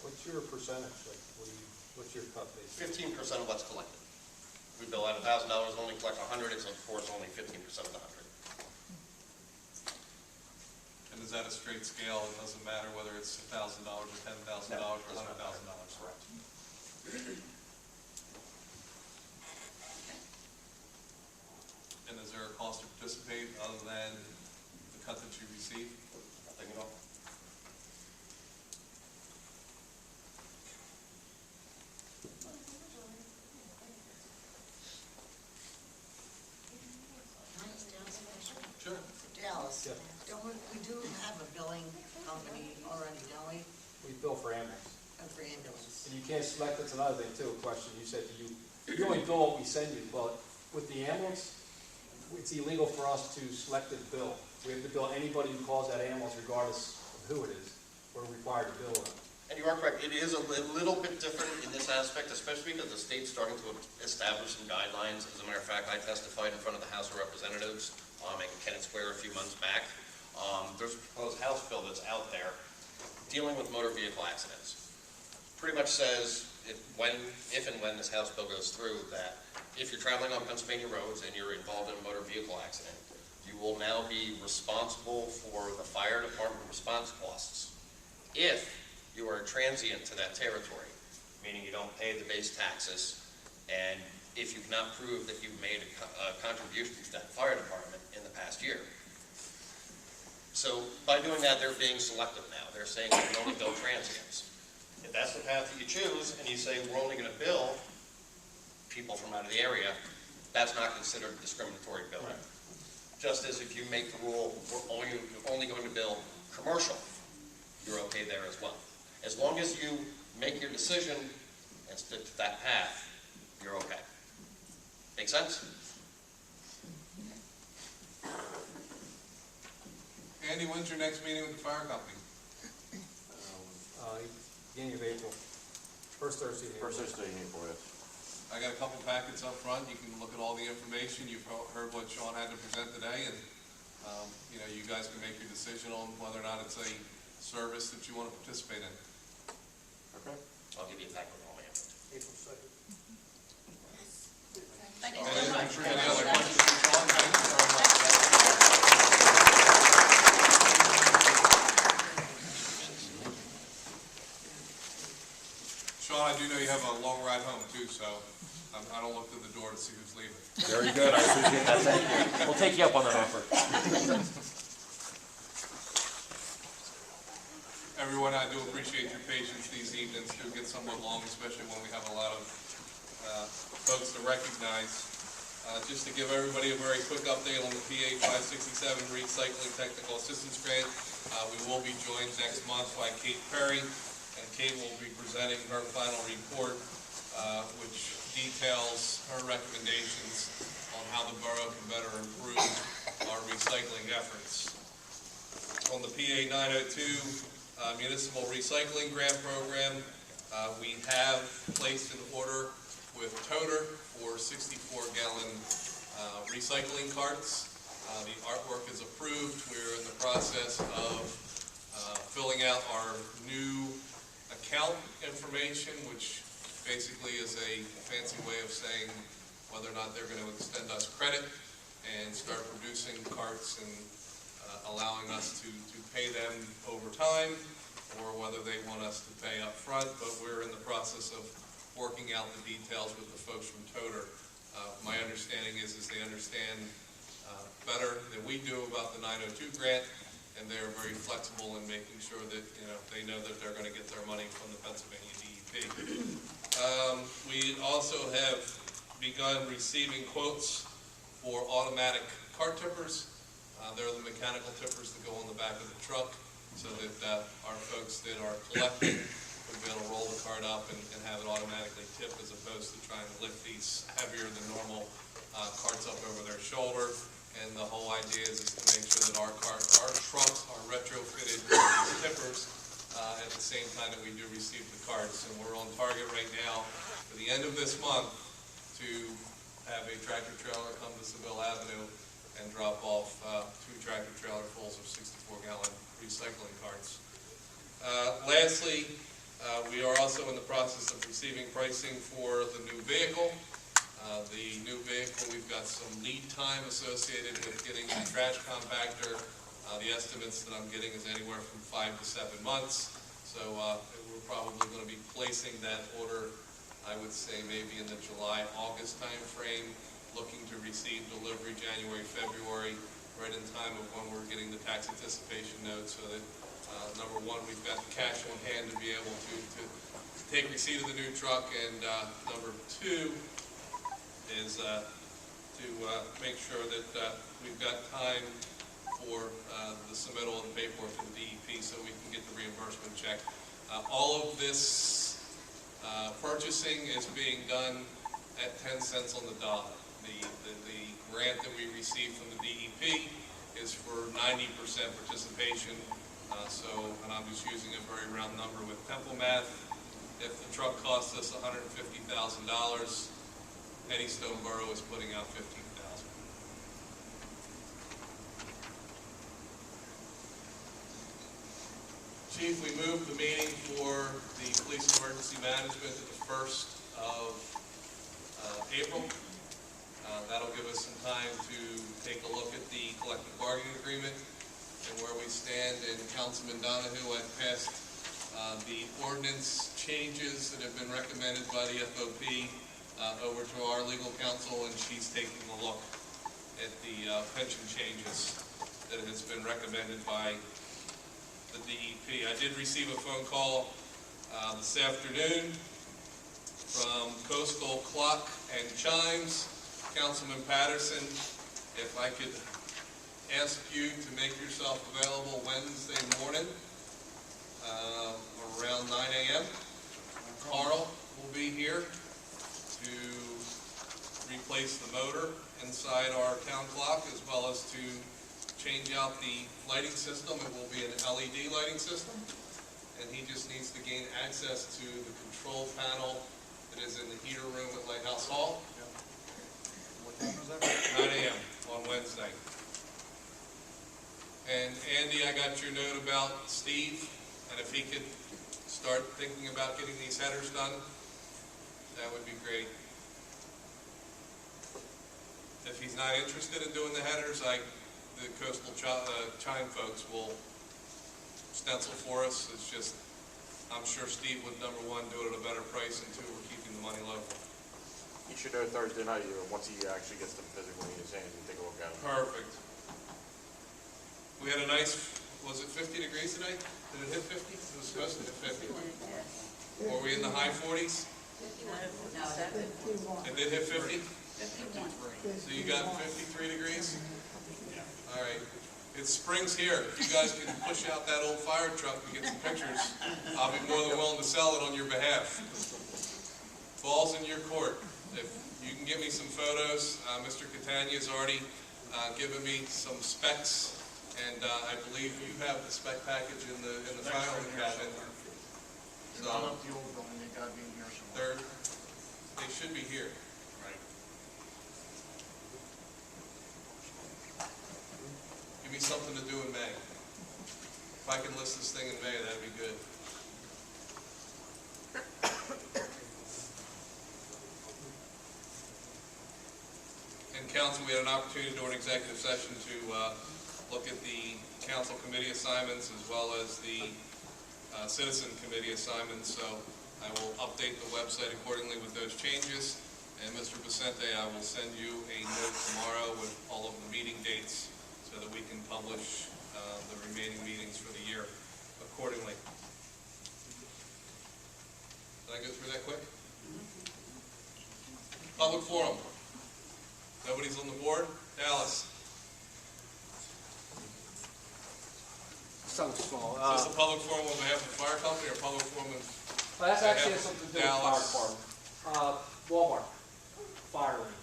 Speaker 14: What's your percentage? What's your cut base?
Speaker 13: 15% of what's collected. We bill out $1,000, only collect 100, it's of course only 15% of the 100.
Speaker 1: And is that a straight scale? It doesn't matter whether it's $1,000 or $10,000 or $100,000?
Speaker 13: Correct.
Speaker 1: And is there a cost to participate other than the cut that you receive?
Speaker 13: Nothing at all.
Speaker 1: Sure.
Speaker 16: Dallas,
Speaker 14: Yeah.
Speaker 16: we do have a billing company already, don't we,
Speaker 14: We bill for ambulance.
Speaker 16: for ambulance?
Speaker 14: And you can't select, that's another thing too, a question, you said you only bill what we send you, but with the ambulance, it's illegal for us to select a bill. We have to bill anybody who calls that ambulance regardless of who it is. We're required to bill them.
Speaker 13: And you are correct, it is a little bit different in this aspect, especially because the state's starting to establish some guidelines. As a matter of fact, I testified in front of the House of Representatives in Kennett Square a few months back. There's a proposed House bill that's out there dealing with motor vehicle accidents. Pretty much says, if and when this House bill goes through, that if you're traveling on Pennsylvania roads and you're involved in a motor vehicle accident, you will now be responsible for the fire department response costs if you are a transient to that territory, meaning you don't pay the base taxes, and if you cannot prove that you've made a contribution to that fire department in the past year. So by doing that, they're being selective now. They're saying you can only bill transients. If that's the path that you choose, and you say we're only going to bill people from out of the area, that's not considered discriminatory billing. Right. Just as if you make the rule, we're only going to bill commercial, you're okay there as well. As long as you make your decision and stick to that path, you're okay. Make sense?
Speaker 1: Andy, when's your next meeting with the fire company?
Speaker 14: Beginning of April. First Thursday in April.
Speaker 15: First Thursday in April, yes.
Speaker 1: I got a couple packets up front. You can look at all the information. You've heard what Sean had to present today, and you guys can make your decision on whether or not it's a service that you want to participate in.
Speaker 15: Okay.
Speaker 13: I'll give you a packet with all my info.
Speaker 6: April 2nd.
Speaker 2: Thank you
Speaker 1: Any
Speaker 2: so much.
Speaker 1: other questions for Sean? Thank you very much. Sean, I do know you have a long ride home too, so I don't look through the door to see who's leaving.
Speaker 17: Very good, I appreciate that, thank you. We'll take you up on that offer.
Speaker 1: Everyone, I do appreciate your patience these evenings. Do get somewhat long, especially when we have a lot of folks to recognize. Just to give everybody a very quick update on the PA 567 Recycling Technical Assistance Grant. We will be joined next month by Kate Perry, and Kate will be presenting her final report, which details her recommendations on how the borough can better improve our recycling efforts. On the PA 902 Municipal Recycling Grant Program, we have placed an order with Toter for 64-gallon recycling carts. The artwork is approved. We're in the process of filling out our new account information, which basically is a fancy way of saying whether or not they're going to extend us credit and start producing carts and allowing us to pay them over time, or whether they want us to pay up front. But we're in the process of working out the details with the folks from Toter. My understanding is they understand better than we do about the 902 grant, and they're very flexible in making sure that they know that they're going to get their money from the Pennsylvania DEP. We also have begun receiving quotes for automatic cart tippers. They're the mechanical tippers that go on the back of the truck, so that our folks that are collecting would be able to roll the cart up and have it automatically tip, as opposed to trying to lift these heavier than normal carts up over their shoulder. And the whole idea is to make sure that our trucks are retrofitted with these tippers at the same time that we do receive the carts. And we're on target right now for the end of this month to have a tractor trailer come to Seville Avenue and drop off 2 tractor trailer fulls of 64-gallon recycling carts. Lastly, we are also in the process of receiving pricing for the new vehicle. The new vehicle, we've got some lead time associated with getting the trash compactor. The estimates that I'm getting is anywhere from 5 to 7 months. So we're probably going to be placing that order, I would say maybe in the July-August time frame, looking to receive delivery January, February, right in time of when we're getting the tax anticipation note, so that number one, we've got the cash on hand to be able to take receipt of the new truck, and number two is to make sure that we've got time for the submittal of the paperwork to the DEP so we can get the reimbursement check. All of this purchasing is being done at 10 cents on the dollar. The grant that we received from the DEP is for 90% participation. And I'm just using a very round number with Temple math. If the truck costs us $150,000, Eddystone Borough is putting out $15,000. Chief, we moved the meeting for the police emergency management to the 1st of April. That'll give us some time to take a look at the collective bargaining agreement and where we stand. And Councilman Donahue had passed the ordinance changes that have been recommended by the FOP over to our legal counsel, and she's taking a look at the pension changes that has been recommended by the DEP. I did receive a phone call this afternoon from Coastal Clock and Chimes. Councilman Patterson, if I could ask you to make yourself available Wednesday morning around 9 a.m. Carl will be here to replace the motor inside our town clock, as well as to change out the lighting system. It will be an LED lighting system, and he just needs to gain access to the control panel that is in the heater room at Lighthouse Hall. 9 a.m. on Wednesday. And Andy, I got your note about Steve, and if he could start thinking about getting these headers done, that would be great. If he's not interested in doing the headers, the Coastal Chime folks will stencil for us. It's just, I'm sure Steve would, number one, do it at a better price, and two, we're keeping the money local.
Speaker 15: You should know Thursday night, once he actually gets them physically in his hands, and take a look at them.
Speaker 1: Perfect. We had a nice, was it 50 degrees today? Did it hit 50? It was supposed to hit 50. Were we in the high 40s? It did hit 50?
Speaker 2: 51.
Speaker 1: So you got 53 degrees? All right. It's spring's here. If you guys can push out that old fire truck and get some pictures, I'll be more than willing to sell it on your behalf. Ball's in your court. If you can give me some photos, Mr. Catania's already given me some specs, and I believe you have the spec package in the filing cabinet. So
Speaker 11: Up the old building, they gotta be in here somewhere.
Speaker 1: they should be here.
Speaker 11: Right.
Speaker 1: Give me something to do in May. If I can list this thing in May, that'd be good. And council, we had an opportunity during executive session to look at the council committee assignments as well as the citizen committee assignments. So I will update the website accordingly with those changes. And Mr. Vicente, I will send you a note tomorrow with all of the meeting dates so that we can publish the remaining meetings for the year accordingly. Did I go through that quick? Public forum. Nobody's on the board? Dallas.
Speaker 14: Something small.
Speaker 1: Is this a public forum on behalf of the fire company or public forum on
Speaker 14: Well, that's actually
Speaker 1: behalf
Speaker 14: has
Speaker 1: of
Speaker 14: something to do with the fire
Speaker 1: Dallas?
Speaker 14: department. Walmart, fire lane,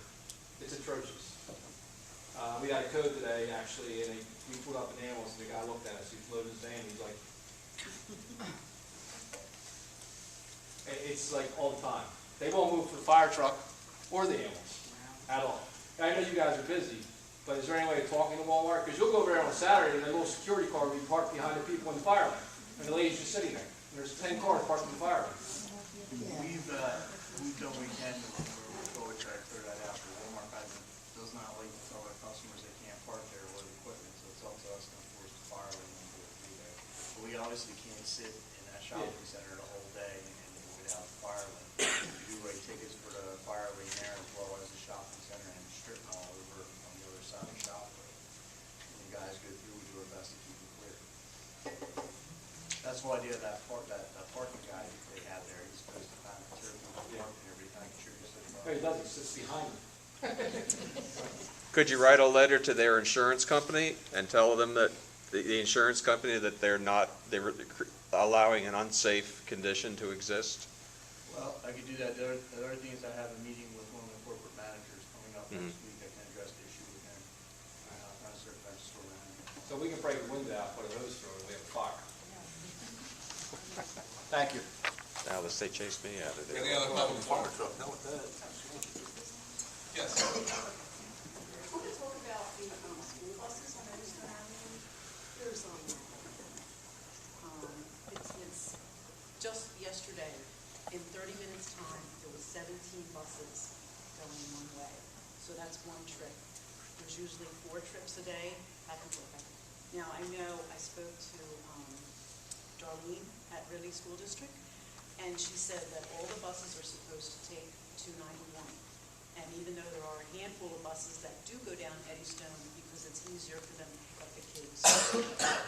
Speaker 14: it's atrocious. We got a code today, actually, and we put up an ambulance, and the guy looked at us, he loaded his van, he's like, it's like all the time. They won't move for the fire truck or the ambulance at all. I know you guys are busy, but is there any way of talking to Walmart? Because you'll go over there on a Saturday, and a little security car will be parked behind the people in the fire lane, and the lady's just sitting there, and there's 10 cars parked in the fire lane.
Speaker 6: We've done what we can to always try to clear that out, but Walmart does not like to tell their customers they can't park there or load equipment, so it's up to us to enforce the fire lane and go through there. But we obviously can't sit in that shopping center the whole day and without the fire lane. We do write tickets for the fire lane there as well as the shopping center and the strip mall over on the other side of the shop. When the guys go through, we do our best to keep it clear. That's the whole idea of that parking guy they have there. He's supposed to kind of observe the parking and everything, make sure you're sitting
Speaker 14: No, he doesn't, he sits behind me.
Speaker 18: Could you write a letter to their insurance company and tell them that the insurance company that they're allowing an unsafe condition to exist?
Speaker 6: Well, I could do that. The other thing is I have a meeting with one of the corporate managers coming up next week. I can address the issue with him. I'm not certain that's store manager.
Speaker 14: So we can break a window out, put a hose through it, we have a fire.
Speaker 15: Thank you.
Speaker 18: Now, the state chased me out of there.
Speaker 1: Any other public forum? Yes.
Speaker 12: I want to talk about the school buses on Eddystone Avenue. There's, it's just yesterday, in 30 minutes' time, there was 17 buses going one way. So that's one trip. There's usually 4 trips a day, back and forth. Now, I know I spoke to Darlene at Ridley School District, and she said that all the buses are supposed to take 291. And even though there are a handful of buses that do go down Eddystone because it's easier for them to pick up the kids,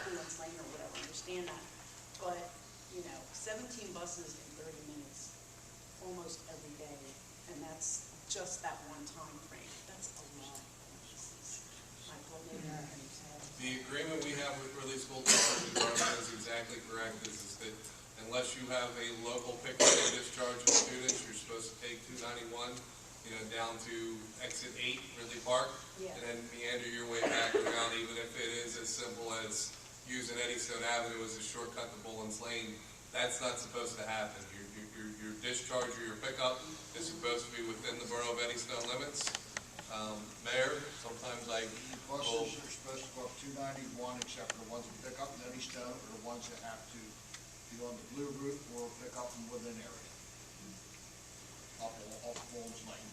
Speaker 12: Glen's Lane or whatever, I understand that. But, 17 buses in 30 minutes, almost every day, and that's just that one time frame. That's a lot of buses. Michael, maybe you can say.
Speaker 1: The agreement we have with Ridley School District Department is exactly correct. Is that unless you have a local pickup and discharge of students, you're supposed to take 291, down to exit 8, Ridley Park, and then meander your way back around, even if it is as simple as using Eddystone Avenue as a shortcut to Bullens Lane. That's not supposed to happen. Your discharge or your pickup is supposed to be within the Borough of Eddystone limits. Mayor, sometimes I will...
Speaker 11: Buses are supposed to go up 291, except for the ones that pick up in Eddystone or the ones that have to be on the blue route or pick up from within area. Off Bullens Lane.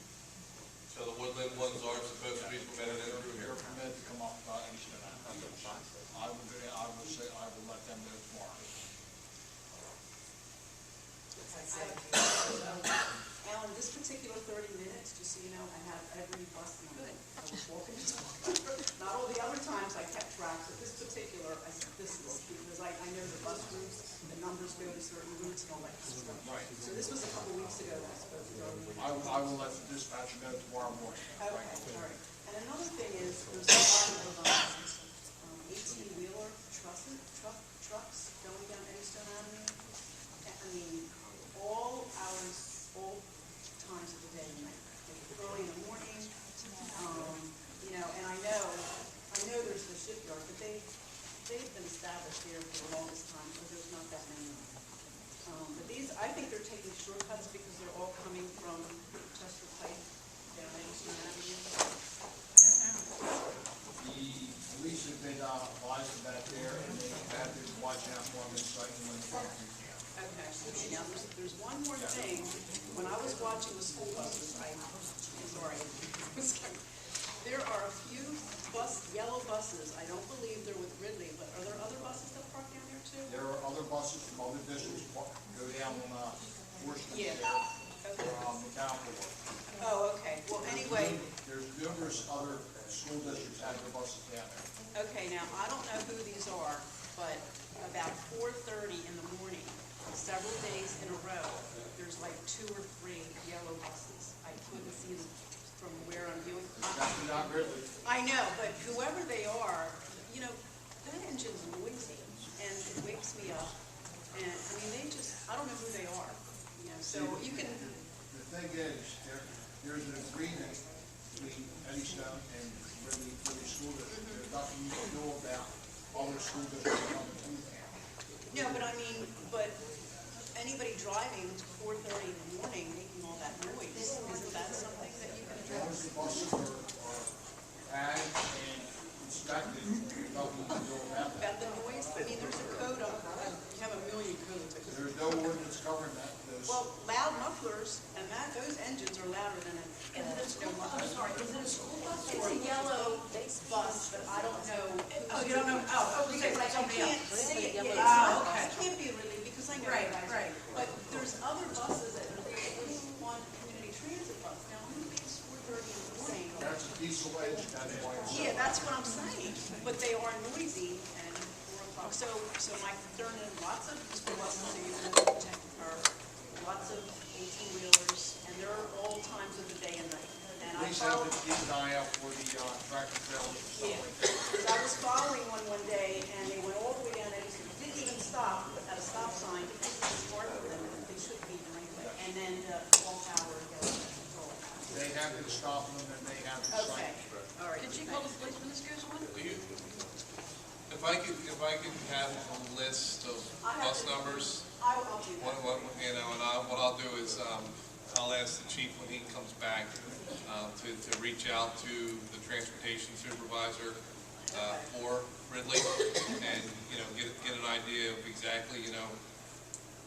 Speaker 1: So the woodland ones are supposed to be permitted in through here?
Speaker 11: They're permitted to come off Eddystone Avenue. I will let them know tomorrow.
Speaker 12: Alan, this particular particular 30 minutes, just so you know, I have every bus number. I was walking to not all the other times I kept track, but this particular, I said, this is, because I know the bus routes, the numbers go to certain routes and all that kind of stuff.
Speaker 11: Right.
Speaker 12: So this was a couple weeks ago that I spoke to them.
Speaker 11: I will let the dispatcher know tomorrow morning.
Speaker 12: Okay, all right. And another thing is, there's a lot of 18-wheeler trucks going down Eddystone Avenue. I mean, all hours, all times of the day and night. Like early in the morning, you know, and I know there's the shipyard, but they've been established here for the longest time, so there's not that many. But these, I think they're taking shortcuts because they're all coming from Chester Pike down Eddystone Avenue.
Speaker 11: The police have been advised of that there, and they have been watching out for them and striking when they're walking down.
Speaker 12: Okay, now there's one more thing. When I was watching the school buses, I'm sorry, there are a few yellow buses. I don't believe they're with Ridley, but are there other buses that park down there too?
Speaker 11: There are other buses from other districts go down on 4th Street
Speaker 12: Yeah.
Speaker 11: there for mechanical work.
Speaker 12: Oh, okay. Well, anyway,
Speaker 11: There's numerous other school districts have their buses down there.
Speaker 12: okay, now, I don't know who these are, but about 4:30 in the morning, several days in a row, there's like 2 or 3 yellow buses. I couldn't see them from where I'm viewing.
Speaker 11: Definitely not Ridley.
Speaker 12: I know, but whoever they are, you know, that engine's noisy, and it wakes me up. And, I mean, I don't know who they are, you know, so you can,
Speaker 11: The thing is, there's an agreement between Eddystone and Ridley School District. There's nothing you can do about other school districts coming to town.
Speaker 12: no, but I mean, but anybody driving to 4:30 in the morning making all that noise, isn't that something that you can
Speaker 11: As long as
Speaker 12: address?
Speaker 11: the buses are tagged and inspected, there's nothing you can do about that.
Speaker 12: About the noise, I mean, there's a code on, you have a million codes.
Speaker 11: There's no ordinance covering that.
Speaker 12: Well, loud mufflers, and those engines are louder than a.
Speaker 10: Is it a school bus? I'm sorry, is it a school bus?
Speaker 12: It's a yellow bus, but I don't know.
Speaker 10: Oh, you don't know,
Speaker 12: Because I
Speaker 10: somebody
Speaker 12: can't
Speaker 10: else.
Speaker 12: see it.
Speaker 10: Oh,
Speaker 12: Yeah,
Speaker 10: okay.
Speaker 12: it can't be really, because I know
Speaker 10: Right,
Speaker 12: you guys.
Speaker 10: right.
Speaker 12: But there's other buses that are one community transit bus. Now, who leaves 4:30 in the morning?
Speaker 11: That's a diesel engine, that's why it's.
Speaker 12: Yeah, that's what I'm saying, but they are noisy and 4 o'clock. So my concern is lots of school buses are using are lots of 18-wheelers, and they're all times of the day and night. And I
Speaker 11: Police have
Speaker 12: followed,
Speaker 11: to keep an eye out for the tractor trailers and stuff
Speaker 12: yeah,
Speaker 11: like that.
Speaker 12: so I was following one day, and they went all the way down Eddystone, didn't even stop at a stop sign, because it's smart for them, they shouldn't be doing that. And then the off hour goes.
Speaker 11: They have to stop them and they have to
Speaker 12: Okay,
Speaker 11: cite.
Speaker 12: all right.
Speaker 2: Could you call the police when this goes on?
Speaker 1: If I could have a list of bus numbers,
Speaker 12: I'll do that.
Speaker 1: what I'll do is, I'll ask the chief when he comes back, to reach out to the transportation supervisor, for Ridley, and, get an idea of exactly,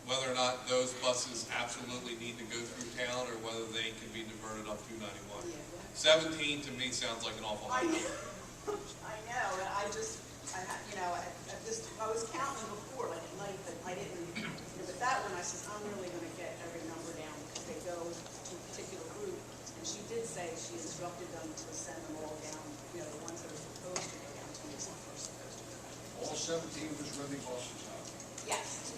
Speaker 1: whether or not those buses absolutely need to go through town, or whether they can be diverted up 291. 17 to me sounds like an awful lot.
Speaker 12: I know, and I was counting before, like at night, but I didn't, but that one, I said, I'm really gonna get every number down, because they go to a particular route, and she did say she instructed them to send them all down, the ones that are supposed to go down to the first supposed to go down.
Speaker 11: All 17 was Ridley buses.
Speaker 12: Yes.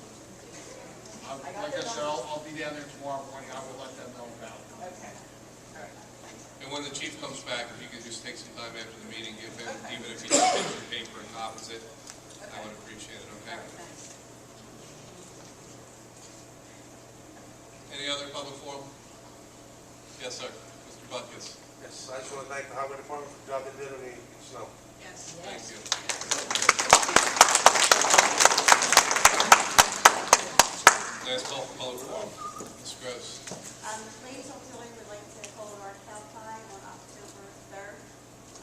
Speaker 11: Like I said, I'll be down there tomorrow morning, I will let them know about it.
Speaker 12: Okay, all right.
Speaker 1: And when the chief comes back, if you could just take some time after the meeting, give him, even if he just takes your paper and copies it, I would appreciate it, okay?
Speaker 12: Thanks.
Speaker 1: Any other public forum? Yes, sir. Mr. Buckets.
Speaker 19: Yes, I just want to thank the highway department for the job they did on the snow.
Speaker 12: Yes.
Speaker 1: Thank you. Last call for public forum. Ms. Gross.
Speaker 20: Ladies Auxiliary would like to hold our cow pie on October 3rd.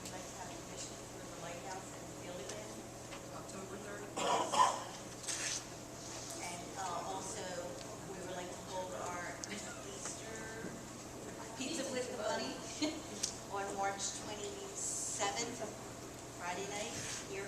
Speaker 20: We'd like to have a mission for the lighthouse and Field Land.
Speaker 10: October 3rd.
Speaker 20: And also, we would like to hold our Easter Pizza with the Bunny on March 27th, Friday night, here.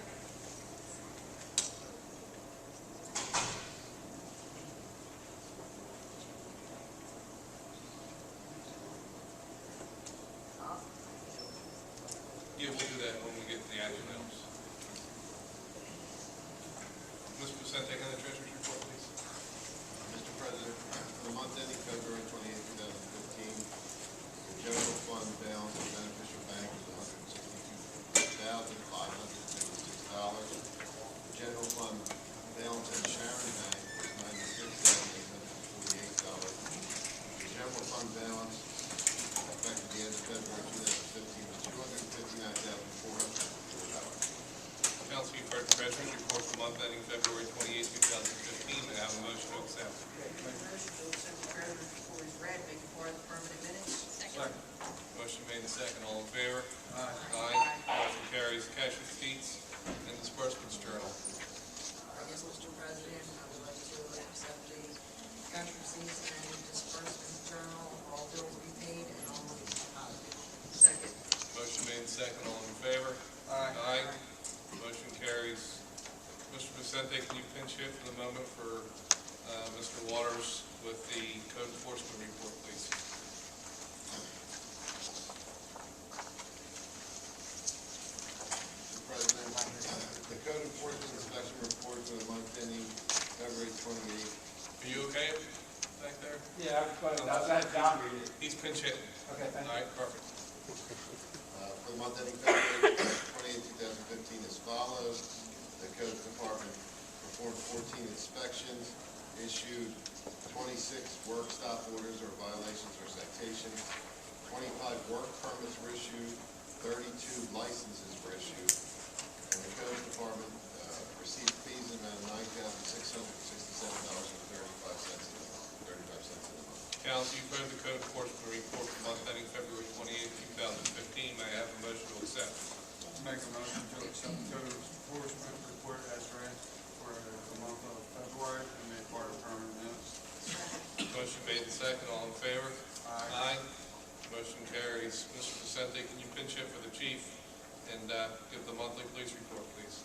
Speaker 1: moment for Mr. Waters with the code enforcement report, please.
Speaker 21: Mr. President, the code enforcement inspection report for the month ending February 28th.
Speaker 1: Are you okay back there?
Speaker 4: Yeah, I've got John read it.
Speaker 1: He's pinch hitting.
Speaker 4: Okay, thank you.
Speaker 1: All right, perfect.
Speaker 21: For the month ending February 28th, 2015 as follows. The code department performed 14 inspections, issued 26 work stop orders or violations or citations, 25 work permits were issued, 32 licenses were issued, and the code department received fees in the amount of $9,667.35 in the month.
Speaker 1: Council, you've heard the code enforcement report for the month ending February 28th, 2015. May I have a motion to accept?
Speaker 4: Make a motion to accept the code enforcement report as read for the month of February and made part of permanent minutes.
Speaker 1: Motion made and second. All in favor? Aye. Motion carries. Mr. Vicente, can you pinch hit for the chief and give the monthly police report, please?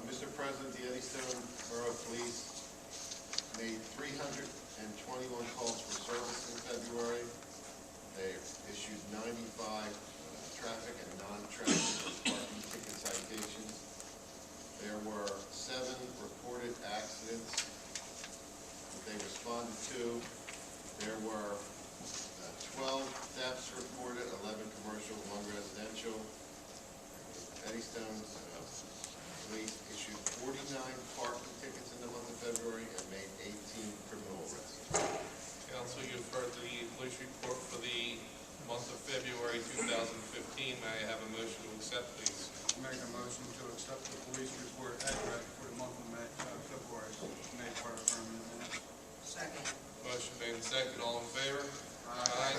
Speaker 21: Mr. President, the Eddystone Borough Police made 321 calls for service in February. They issued 95 traffic and non-traffic parking ticket citations. There were 7 reported accidents that they responded to. There were 12 thefts reported, 11 commercial, 1 residential. Eddystone Police issued 49 parking tickets in the month of February and made 18 criminal arrests.
Speaker 1: Council, you've heard the police report for the month of February 2015. May I have a motion to accept, please?
Speaker 4: Make a motion to accept the police report as read for the month of February, made part of permanent minutes.
Speaker 10: Second.
Speaker 1: Motion made and second. All in favor? Aye.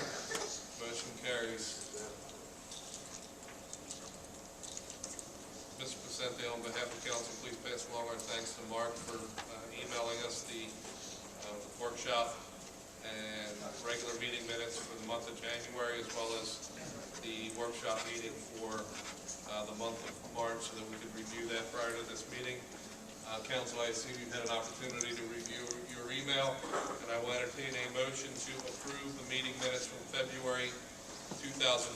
Speaker 1: Motion carries. Mr. Vicente, on behalf of council, please pass along our thanks to Mark for emailing us the workshop and regular meeting minutes for the month of January, as well as the workshop meeting for the month of March, so that we could review that prior to this meeting. Council, I assume you've had an opportunity to review your email, and I will entertain a motion to approve the meeting minutes from February 2015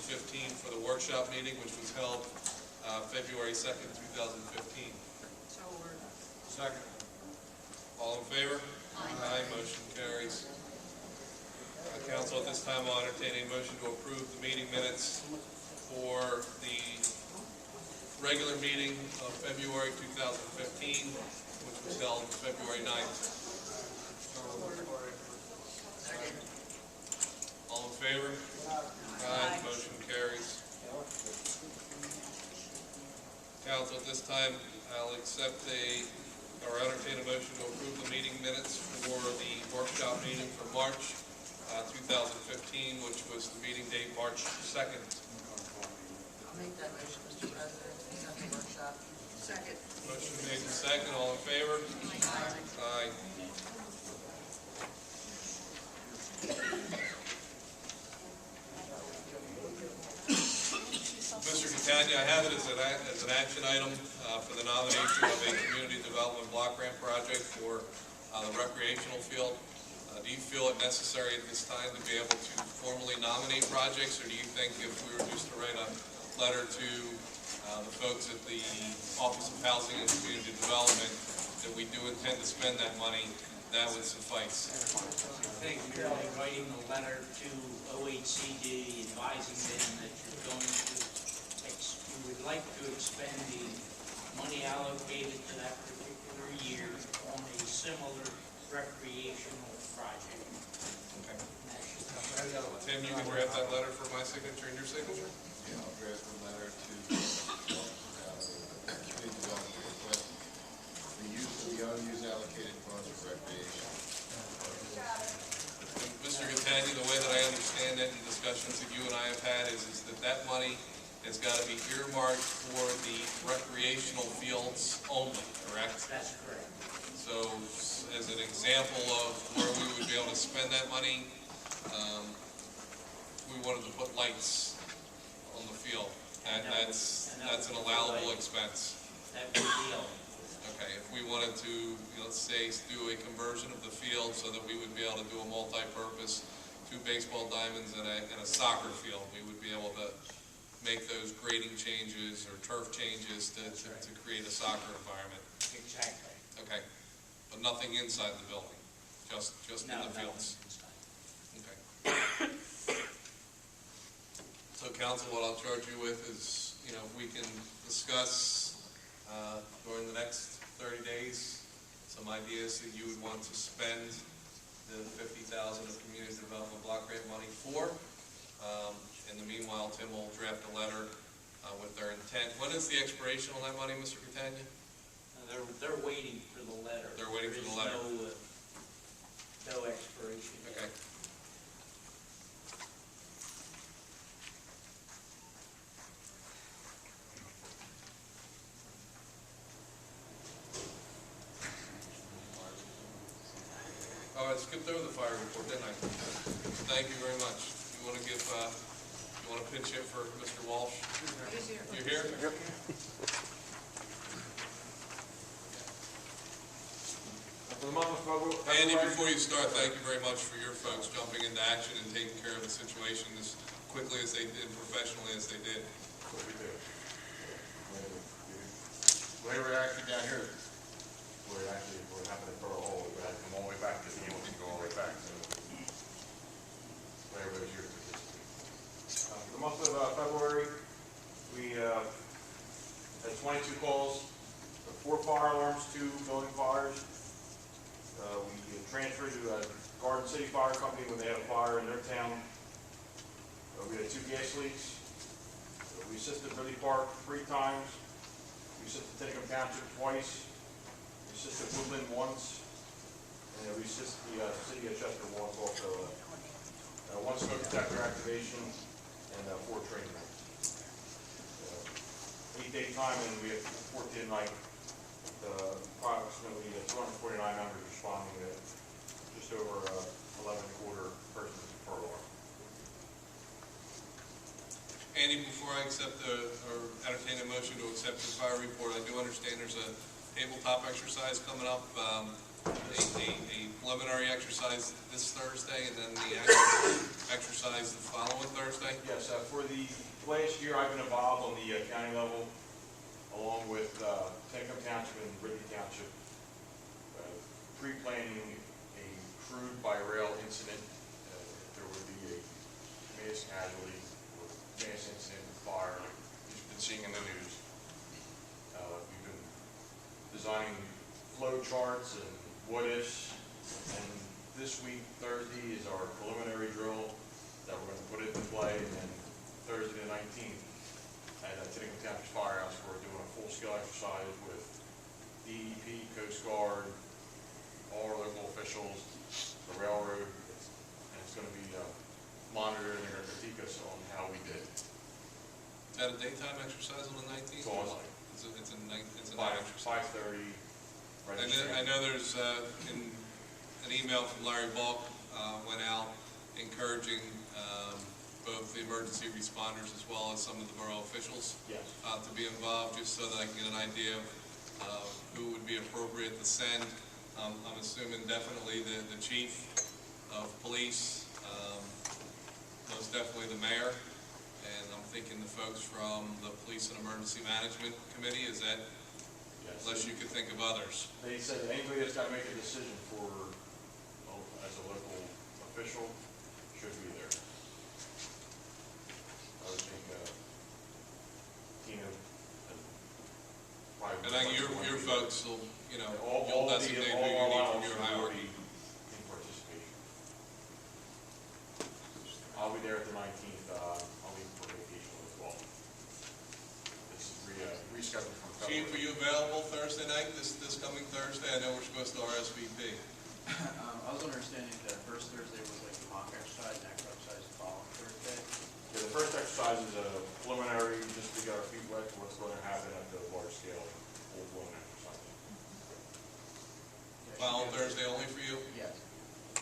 Speaker 1: for the workshop meeting, which was held February 2nd, 2015.
Speaker 10: So ordered.
Speaker 4: Second.
Speaker 1: All in favor? Aye. Motion carries. Council, at this time, I'll entertain a motion to approve the meeting minutes for the regular meeting of February 2015, which was held February 9th. All in favor? Aye. Motion carries. Council, at this time, I'll entertain a motion to approve the meeting minutes for the workshop meeting for March 2015, which was the meeting date March 2nd.
Speaker 16: I'll make that motion, Mr. President, accept the workshop.
Speaker 10: Second.
Speaker 1: Motion made and second. All in favor? Aye. Mr. Catania, I have it as an action item for the nomination of a community development block grant project for the recreational field. Do you feel it necessary at this time to be able to formally nominate projects, or do you think if we were just to write a letter to the folks at the Office of Housing and Community Development that we do intend to spend that money, that would suffice?
Speaker 22: I think merely writing a letter to OHCD advising them that you're going to, you would like to expend the money allocated to that particular year on a similar recreational project.
Speaker 1: Okay. Tim, you can draft that letter for my signature and your signature?
Speaker 21: Yeah, I'll draft a letter to community development request the use of the unused allocated funds for recreation.
Speaker 1: Mr. Catania, the way that I understand it in discussions that you and I have had is that money has got to be earmarked for the recreational fields only, correct?
Speaker 22: That's correct.
Speaker 1: So, as an example of where we would be able to spend that money, we wanted to put lights on the field. That's an allowable expense.
Speaker 22: That would be all.
Speaker 1: Okay, if we wanted to, let's say, do a conversion of the field so that we would be able to do a multi-purpose, 2 baseball diamonds and a soccer field, we would be able to make those grading changes or turf changes to create a soccer environment.
Speaker 22: Exactly.
Speaker 1: Okay, but nothing inside the building, just in
Speaker 22: No,
Speaker 1: the
Speaker 22: no,
Speaker 1: fields.
Speaker 22: inside.
Speaker 1: Okay. So council, what I'll charge you with is, we can discuss during the next 30 days some ideas that you would want to spend the $50,000 of community development block grant money for. In the meanwhile, Tim will draft a letter with their intent. When is the expiration on that money, Mr. Catania?
Speaker 22: They're waiting for the letter.
Speaker 1: They're waiting for the letter.
Speaker 22: There is no expiration.
Speaker 1: Okay. Oh, I skipped over the fire report, didn't I? Thank you very much. You want to pinch hit for Mr. Walsh?
Speaker 10: He's here.
Speaker 1: You're here? Yep.
Speaker 15: For the month of February.
Speaker 1: Andy, before you start, thank you very much for your folks jumping into action and taking care of the situation as quickly as they did, professionally as they did.
Speaker 15: What we do. Labor action down here, we're happening for a whole, we had to come all the way back, because the animal didn't go all the way back, so. Labor is here to participate. For the month of February, we had 22 calls, 4 fire alarms, 2 building fires. We transferred to a Garden City Fire Company when they had a fire in their town. We had 2 gas leaks. We assisted Ridley Park 3 times. We assisted Tinicum Township twice. We assisted Woodland once. And we assisted the city of Chester once also. 1 smoke detector activation and 4 training nights. 8-day time, and we had 14 night, approximately 249 members responding to just over 11.25 persons per alarm.
Speaker 1: Andy, before I accept or entertain a motion to accept the fire report, I do understand there's a tabletop exercise coming up, a preliminary exercise this Thursday, and then the actual exercise the following Thursday?
Speaker 15: Yes, for the last year, I've been involved on the county level, along with Tinicum Township and Ridley Township, pre-planning a crude by rail incident. There would be a mass casualty or mass incident fire, like you've been seeing in the news. We've been designing flow charts and what ifs, and this week, Thursday, is our preliminary drill that we're going to put into play, and then Thursday the 19th at Tinicum Township Firehouse, we're doing a full-scale exercise with DEP, Coast Guard, all our local officials, the railroad, and it's going to be monitored, and they're going to critique us on how we did.
Speaker 1: Is that a daytime exercise on the 19th?
Speaker 15: It's on night.
Speaker 1: It's a night exercise.
Speaker 15: 5:30.
Speaker 1: I know there's an email from Larry Bulk went out encouraging both the emergency responders as well as some of the borough officials to be involved, just so that I can get an idea of who would be appropriate to send. I'm assuming definitely the chief of police, most definitely the mayor, and I'm thinking the folks from the Police and Emergency Management Committee. Is that, unless you could think of others?
Speaker 15: They said that anybody that's got to make a decision for, as a local official, should be there. I would think Tina probably.
Speaker 1: And I think your folks will,
Speaker 15: all
Speaker 1: you'll designate who you need from your hierarchy.
Speaker 15: In participation. I'll be there at the 19th. I'll leave for vacation as well. It's rescheduled from February.
Speaker 1: Chief, are you available Thursday night, this coming Thursday? I know we're supposed to RSVP.
Speaker 6: I was understanding that first Thursday was like a mock exercise, and actual exercise the following Thursday.
Speaker 15: Yeah, the first exercise is a preliminary, just to get our feet wet for what's going to happen at the large scale, full-blown exercise.
Speaker 1: Following Thursday only for you?
Speaker 6: Yes,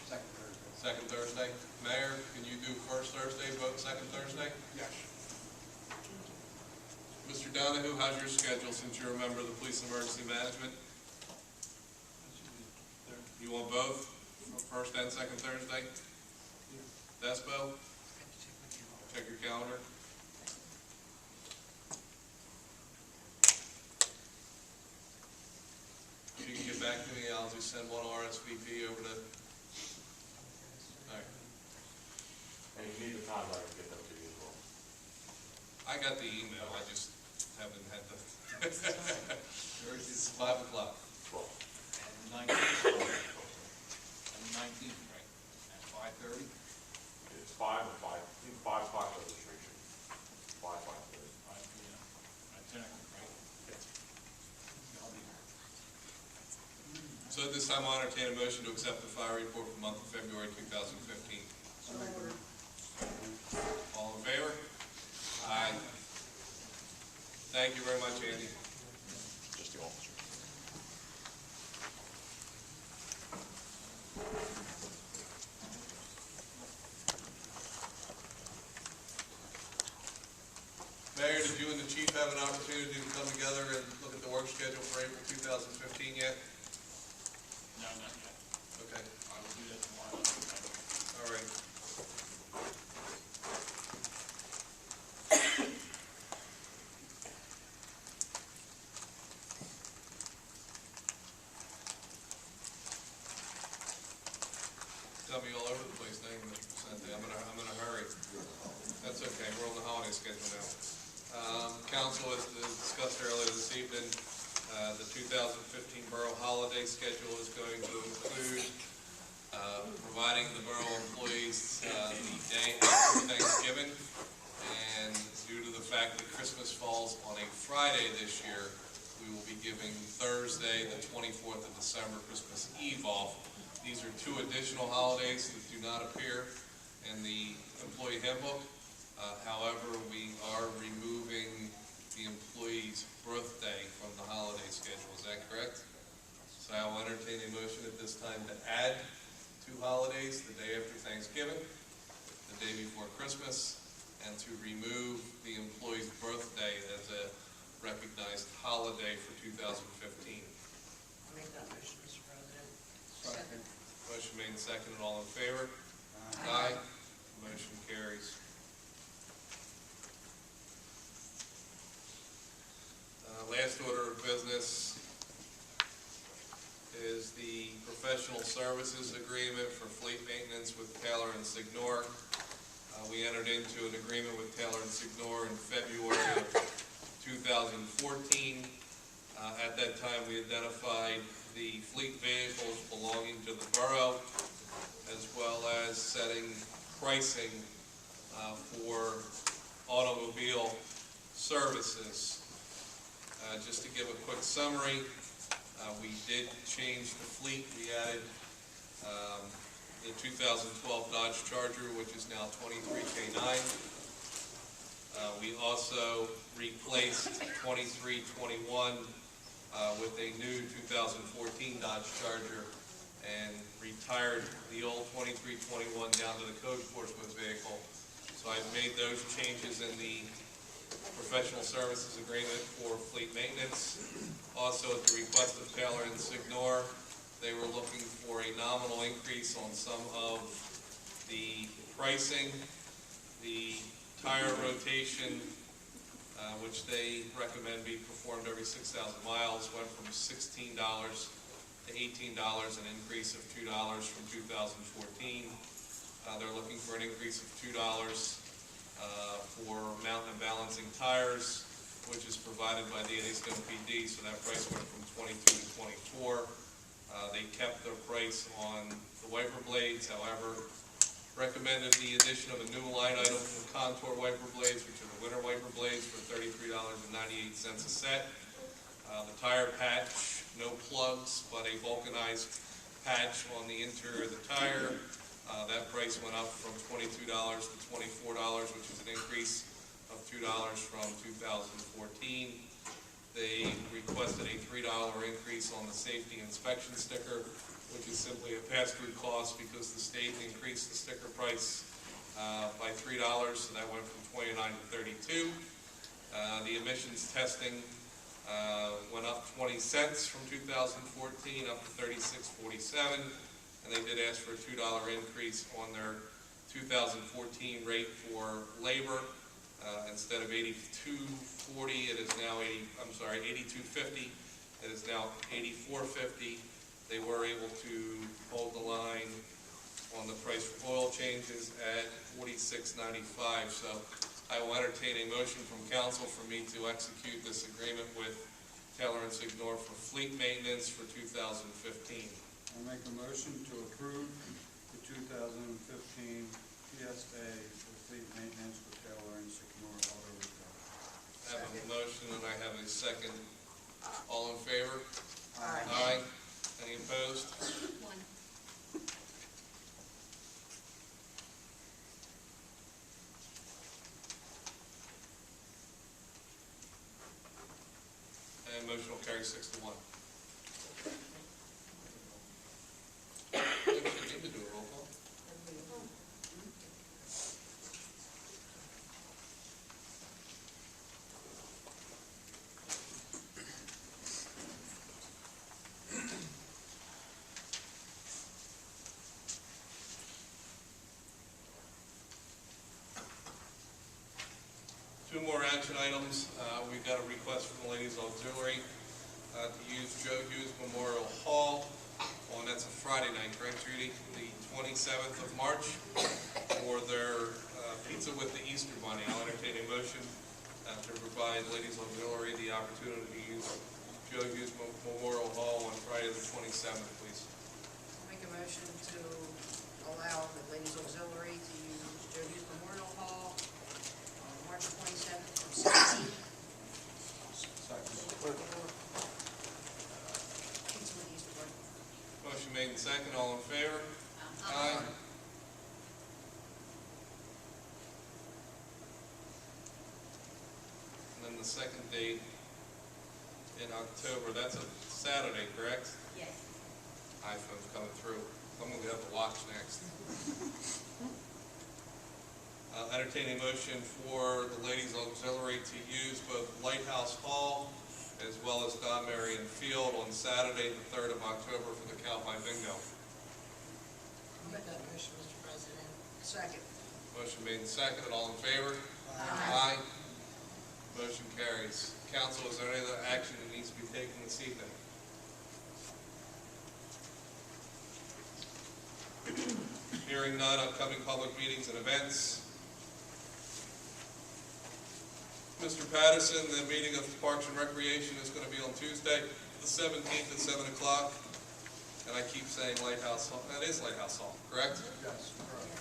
Speaker 6: second Thursday.
Speaker 1: Second Thursday? Mayor, can you do first Thursday, vote second Thursday?
Speaker 6: Yes.
Speaker 1: Mr. Donahue, how's your schedule since you're a member of the Police and Emergency Management? on both, first and second Thursday? Despo? Check your calendar. If you can get back to me, I'll just send one RSVP over to, all right.
Speaker 15: And you need the times, I can get them to you as well.
Speaker 1: I got the email, I just haven't had the, it's 5 o'clock.
Speaker 15: 12.
Speaker 8: And 19th, right, at 5:30?
Speaker 15: It's 5 and 5, I think 5 o'clock registration. 5, 5:30.
Speaker 8: 5 p.m. At 10 o'clock, right? I'll be there.
Speaker 1: So at this time, I'll entertain a motion to accept the fire report for the month of February 2015. All in favor? Aye. Thank you very much, Andy.
Speaker 18: Just the officer.
Speaker 1: Mayor, did you and the chief have an opportunity to come together and look at the work schedule for April 2015 yet?
Speaker 8: No, not yet.
Speaker 1: Okay,
Speaker 8: I will do that tomorrow.
Speaker 1: all right. Got me all over the place, thank you, Mr. Vicente. I'm in a hurry. That's okay, we're on the holiday schedule now. Council, as discussed earlier this evening, the 2015 Borough holiday schedule is going to include providing the Borough employees the day after Thanksgiving, and due to the fact that Christmas falls on a Friday this year, we will be giving Thursday, the 24th of December, Christmas Eve off. These are 2 additional holidays that do not appear in the employee handbook. However, we are removing the employee's birthday from the holiday schedule. Is that correct? So I will entertain a motion at this time to add 2 holidays, the day after Thanksgiving, the day before Christmas, and to remove the employee's birthday as a recognized holiday for 2015.
Speaker 16: I'll make that motion, Mr. President.
Speaker 8: Second.
Speaker 1: Motion made and seconded. All in favor? Aye. Motion carries. Last order of business is the professional services agreement for fleet maintenance with Taylor and Signor. We entered into an agreement with Taylor and Signor in February of 2014. At that time, we identified the fleet vehicles belonging to the borough, as well as setting pricing for automobile services. Just to give a quick summary, we did change the fleet. We added the 2012 Dodge Charger, which is now 23K9. We also replaced 2321 with a new 2014 Dodge Charger and retired the old 2321 down to the code enforcement vehicle. So I've made those changes in the professional services agreement for fleet maintenance. Also, at the request of Taylor and Signor, they were looking for a nominal increase on some of the pricing. The tire rotation, which they recommend be performed every 6,000 miles, went from $16 to $18, an increase of $2 from 2014. They're looking for an increase of $2 for mountain and balancing tires, which is provided by the Eddystone PD, so that price went from 22 to 24. They kept their price on the wiper blades, however, recommended the addition of a new line item for contour wiper blades, which are the winter wiper blades, for $33.98 a set. The tire patch, no plugs, but a vulcanized patch on the interior of the tire. That price went up from $22 to $24, which is an increase of $2 from 2014. They requested a $3 increase on the safety inspection sticker, which is simply a pass-through cost because the state increased the sticker price by $3, so that went from 29 to 32. The emissions testing went up 20 cents from 2014 up to 36.47. and they did ask for a $2 increase on their 2014 rate for labor. Instead of $82.40, it is now $82.50. It is now $84.50. They were able to hold the line on the price for oil changes at $46.95. So I will entertain a motion from council for me to execute this agreement with Taylor & Signor for fleet maintenance for 2015.
Speaker 4: I'll make a motion to approve the 2015 PSA for fleet maintenance for Taylor & Signor Auto Repair.
Speaker 1: I have a motion and I have a second. All in favor?
Speaker 10: Aye.
Speaker 1: Aye. Any opposed?
Speaker 20: One.
Speaker 1: And motion will carry 6-1. We need to do a roll call. Two more action items. We've got a request from the Ladies Auxiliary to use Joe Hughes Memorial Hall on, that's a Friday night, correct, Judy? The 27th of March for their Pizza with the Easter Bunny. I'll entertain a motion to provide Ladies Auxiliary the opportunity to use Joe Hughes Memorial Hall on Friday the 27th, please.
Speaker 10: Make a motion to allow the Ladies Auxiliary to use Joe Hughes Memorial Hall on March 27th from 6 to 8. Pizza with Easter Bunny.
Speaker 1: Motion made and second. All in favor? Aye. And then the second date in October, that's a Saturday, correct?
Speaker 20: Yes.
Speaker 1: iPhone's coming through. I'm going to have to watch next. I'll entertain a motion for the Ladies Auxiliary to use both Lighthouse Hall as well as Don Marion Field on Saturday, the 3rd of October for the Cowboy Bingo.
Speaker 16: I'll make that motion, Mr. President.
Speaker 10: Second.
Speaker 1: Motion made and seconded. All in favor?
Speaker 10: Aye.
Speaker 1: Motion carries. Council, is there any other action that needs to be taken this evening? Hearing none, upcoming public meetings and events. Mr. Patterson, the meeting of Parks and Recreation is going to be on Tuesday, the 17th at 7 o'clock. And I keep saying Lighthouse Hall. That is Lighthouse Hall, correct?
Speaker 4: Yes, correct.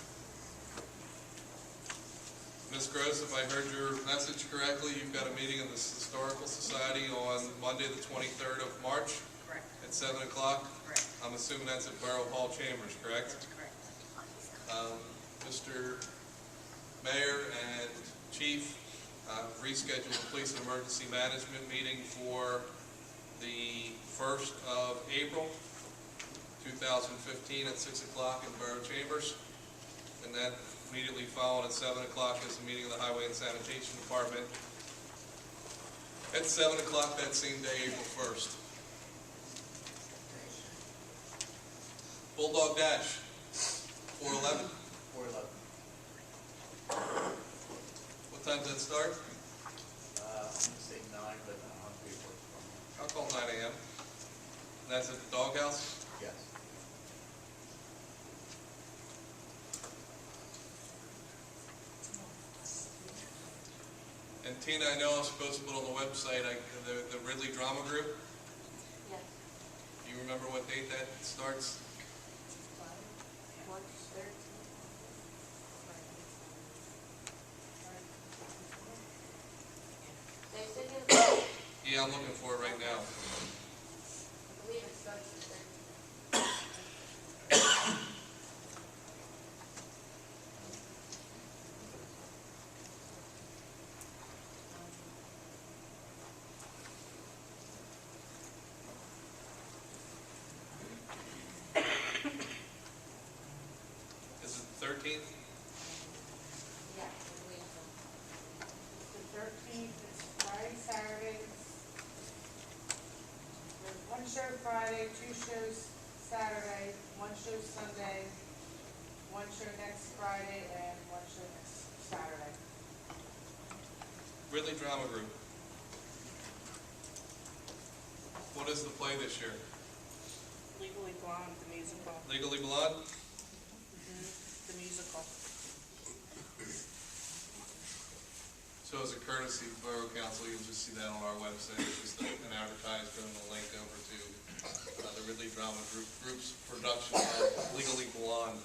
Speaker 1: Ms. Gross, if I heard your message correctly, you've got a meeting of the Historical Society on Monday, the 23rd of March
Speaker 2: Correct.
Speaker 1: at 7 o'clock.
Speaker 2: Correct.
Speaker 1: I'm assuming that's at Borough Hall Chambers, correct?
Speaker 2: That's correct.
Speaker 1: Mr. Mayor and Chief, reschedule the Police and Emergency Management meeting for the 1st of April, 2015 at 6 o'clock in Borough Chambers. And then immediately following at 7 o'clock is the meeting of the Highway and Sanitation Department at 7 o'clock that same day, April 1st. Bulldog Dash, 411.
Speaker 6: 411.
Speaker 1: What time does that start?
Speaker 6: I'm gonna say 9, but I'm on paper.
Speaker 1: I'll call 9 a.m. And that's at the doghouse?
Speaker 6: Yes.
Speaker 1: And Tina, I know I'm supposed to put on the website, the Ridley Drama Group.
Speaker 20: Yes.
Speaker 1: Do you remember what date that starts?
Speaker 20: March 13th. They said it,
Speaker 1: Yeah, I'm looking for it right now.
Speaker 20: I believe it starts the 13th.
Speaker 1: Is it the 13th?
Speaker 20: Yeah, I believe so.
Speaker 5: The 13th is Friday, Saturday. There's one show Friday, two shows Saturday, 1 show Sunday, 1 show next Friday, and 1 show next Saturday.
Speaker 1: Ridley Drama Group. What is the play this year?
Speaker 5: Legally Blonde, the musical.
Speaker 1: Legally Blonde?
Speaker 5: The musical.
Speaker 1: So as a courtesy, Borough Council, you'll just see that on our website. It's just an advertisement and a link over to the Ridley Drama Group's production of Legally Blonde.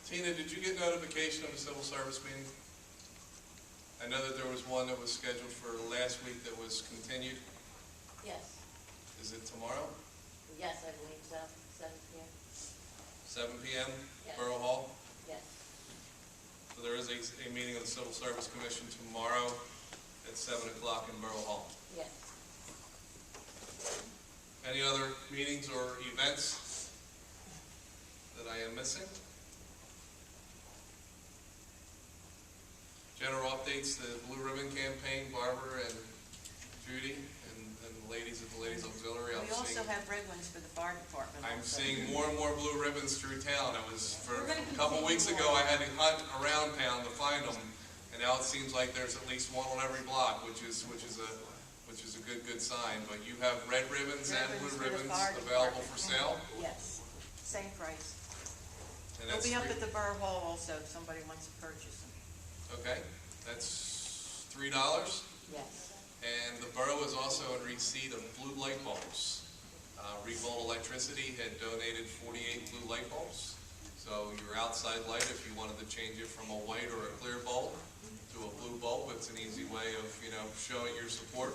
Speaker 1: Tina, did you get notification of a civil service meeting? I know that there was one that was scheduled for last week that was continued.
Speaker 7: Yes,
Speaker 1: Is it tomorrow?
Speaker 7: yes, I believe so, 7 p.m.
Speaker 1: 7 p.m.
Speaker 7: Yes.
Speaker 1: Borough Hall?
Speaker 7: Yes.
Speaker 1: So there is a meeting of the Civil Service Commission tomorrow at 7 o'clock in Borough Hall.
Speaker 7: Yes.
Speaker 1: Any other meetings or events that I am missing? General updates, the Blue Ribbon Campaign, Barbara and Judy and the ladies at the Ladies Auxiliary.
Speaker 10: We also have red ones for the fire department.
Speaker 1: I'm
Speaker 10: also.
Speaker 1: seeing more and more blue ribbons through town. I was, for
Speaker 10: We're
Speaker 1: a
Speaker 10: gonna
Speaker 1: couple
Speaker 10: continue
Speaker 1: weeks ago,
Speaker 10: more.
Speaker 1: I had to hunt around town to find them, and now it seems like there's at least one on every block, which is a good sign. But you have red ribbons and blue
Speaker 10: for the
Speaker 1: ribbons
Speaker 10: fire
Speaker 1: available
Speaker 10: department.
Speaker 1: for sale?
Speaker 10: Yes, same price.
Speaker 1: And
Speaker 10: They'll
Speaker 1: that's
Speaker 10: be up at the Borough Hall also if somebody wants to purchase them.
Speaker 1: Okay, that's $3.
Speaker 10: Yes.
Speaker 1: And the borough is also in receipt of blue light bulbs. Revolt Electricity had donated 48 blue light bulbs. So your outside light, if you wanted to change it from a white or a clear bulb to a blue bulb, it's an easy way of, showing your support.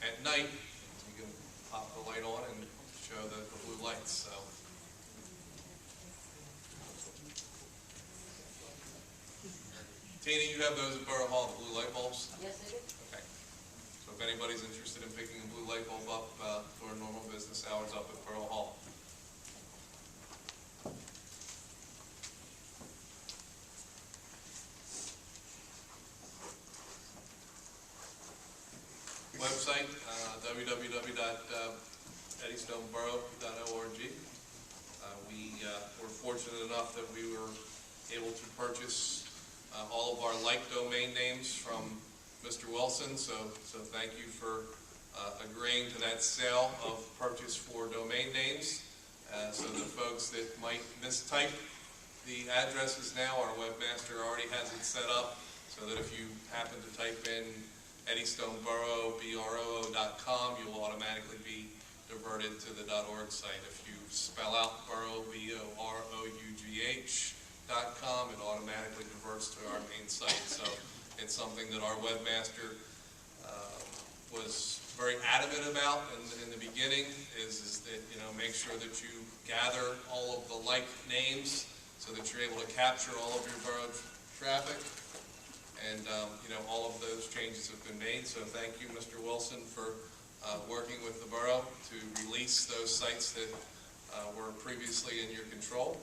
Speaker 1: At night, you can pop the light on and show the blue lights, so. Tina, you have those at Borough Hall, the blue light bulbs?
Speaker 7: Yes, I do.
Speaker 1: Okay. So if anybody's interested in picking a blue light bulb up during normal business hours up at Borough Hall. Website, www.eddystoneborough.org. We were fortunate enough that we were able to purchase all of our like domain names from Mr. Wilson, so thank you for agreeing to that sale of purchase for domain names. So the folks that might mistype the addresses now, our webmaster already has it set up so that if you happen to type in eddystoneborough, BROO.com, you'll automatically be diverted to the .org site. If you spell out borough, BOROUGH.com, it automatically diverts to our main site. So it's something that our webmaster was very adamant about in the beginning, is that, make sure that you gather all of the like names so that you're able to capture all of your borough traffic. And, all of those changes have been made. So thank you, Mr. Wilson, for working with the borough to release those sites that were previously in your control.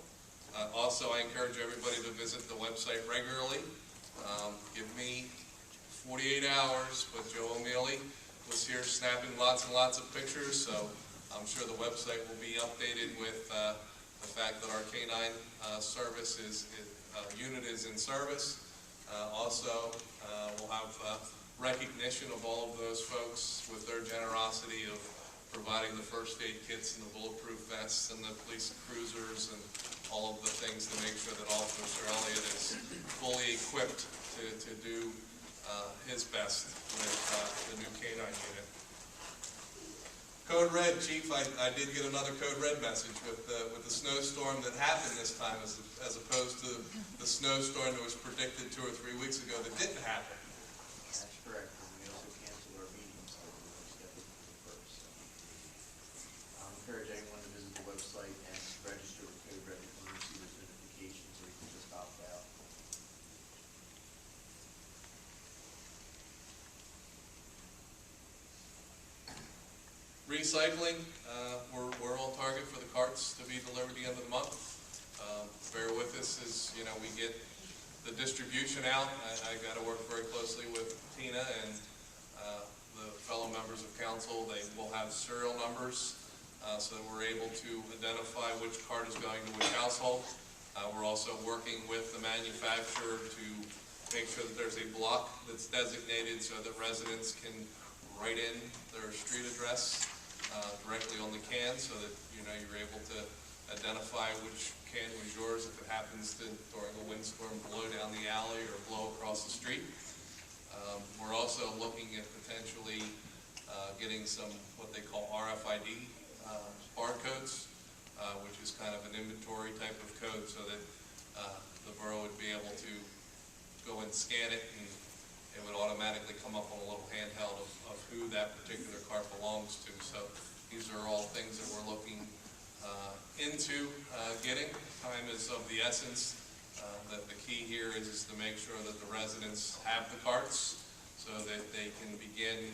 Speaker 1: Also, I encourage everybody to visit the website regularly. Give me 48 hours, but Joe O'Mealy was here snapping lots and lots of pictures, so I'm sure the website will be updated with the fact that our canine service unit is in service. Also, we'll have recognition of all of those folks with their generosity of providing the first aid kits and the bulletproof vests and the police cruisers and all of the things to make sure that Officer Elliott is fully equipped to do his best with the new canine unit. Code Red, Chief, I did get another Code Red message with the snowstorm that happened this time as opposed to the snowstorm that was predicted 2 or 3 weeks ago that didn't happen.
Speaker 9: That's correct, and we also canceled our meetings that we were scheduled for the first. I encourage anyone to visit the website and register with Code Red if you receive those notifications, or you can just opt out.
Speaker 1: recycling, we're on target for the carts to be delivered the end of the month. Bear with us as, you know, we get the distribution out. I got to work very closely with Tina and the fellow members of council. They will have serial numbers so that we're able to identify which cart is going to which household. We're also working with the manufacturer to make sure that there's a block that's designated so that residents can write in their street address directly on the can, so that, you know, you're able to identify which can was yours if it happens to, during a windstorm, blow down the alley or blow across the street. We're also looking at potentially getting some what they call RFID barcodes, which is kind of an inventory type of code, so that the borough would be able to go and scan it, and it would automatically come up on a little handheld of who that particular cart belongs to. So these are all things that we're looking into getting. Time is of the essence. That the key here is to make sure that the residents have the carts so that they can begin,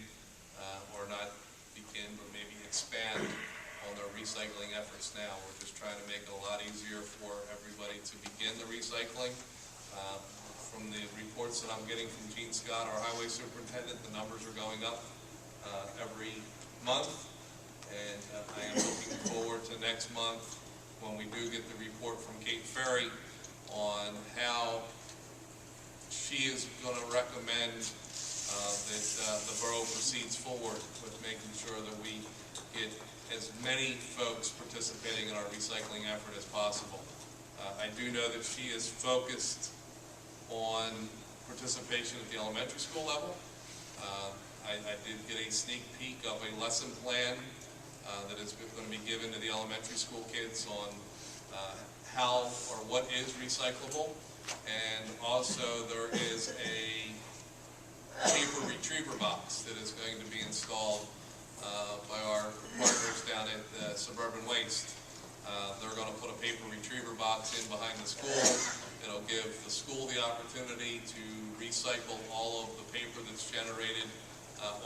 Speaker 1: or not begin, but maybe expand on their recycling efforts now. We're just trying to make it a lot easier for everybody to begin the recycling. From the reports that I'm getting from Gene Scott, our highway superintendent, the numbers are going up every month. And I am looking forward to next month when we do get the report from Kate Ferry on how she is going to recommend that the borough proceeds forward with making sure that we get as many folks participating in our recycling effort as possible. I do know that she is focused on participation at the elementary school level. I did get a sneak peek of a lesson plan that is going to be given to the elementary school kids on how or what is recyclable, and also there is a paper retriever box that is going to be installed by our partners down at Suburban Waste. They're going to put a paper retriever box in behind the school. It'll give the school the opportunity to recycle all of the paper that's generated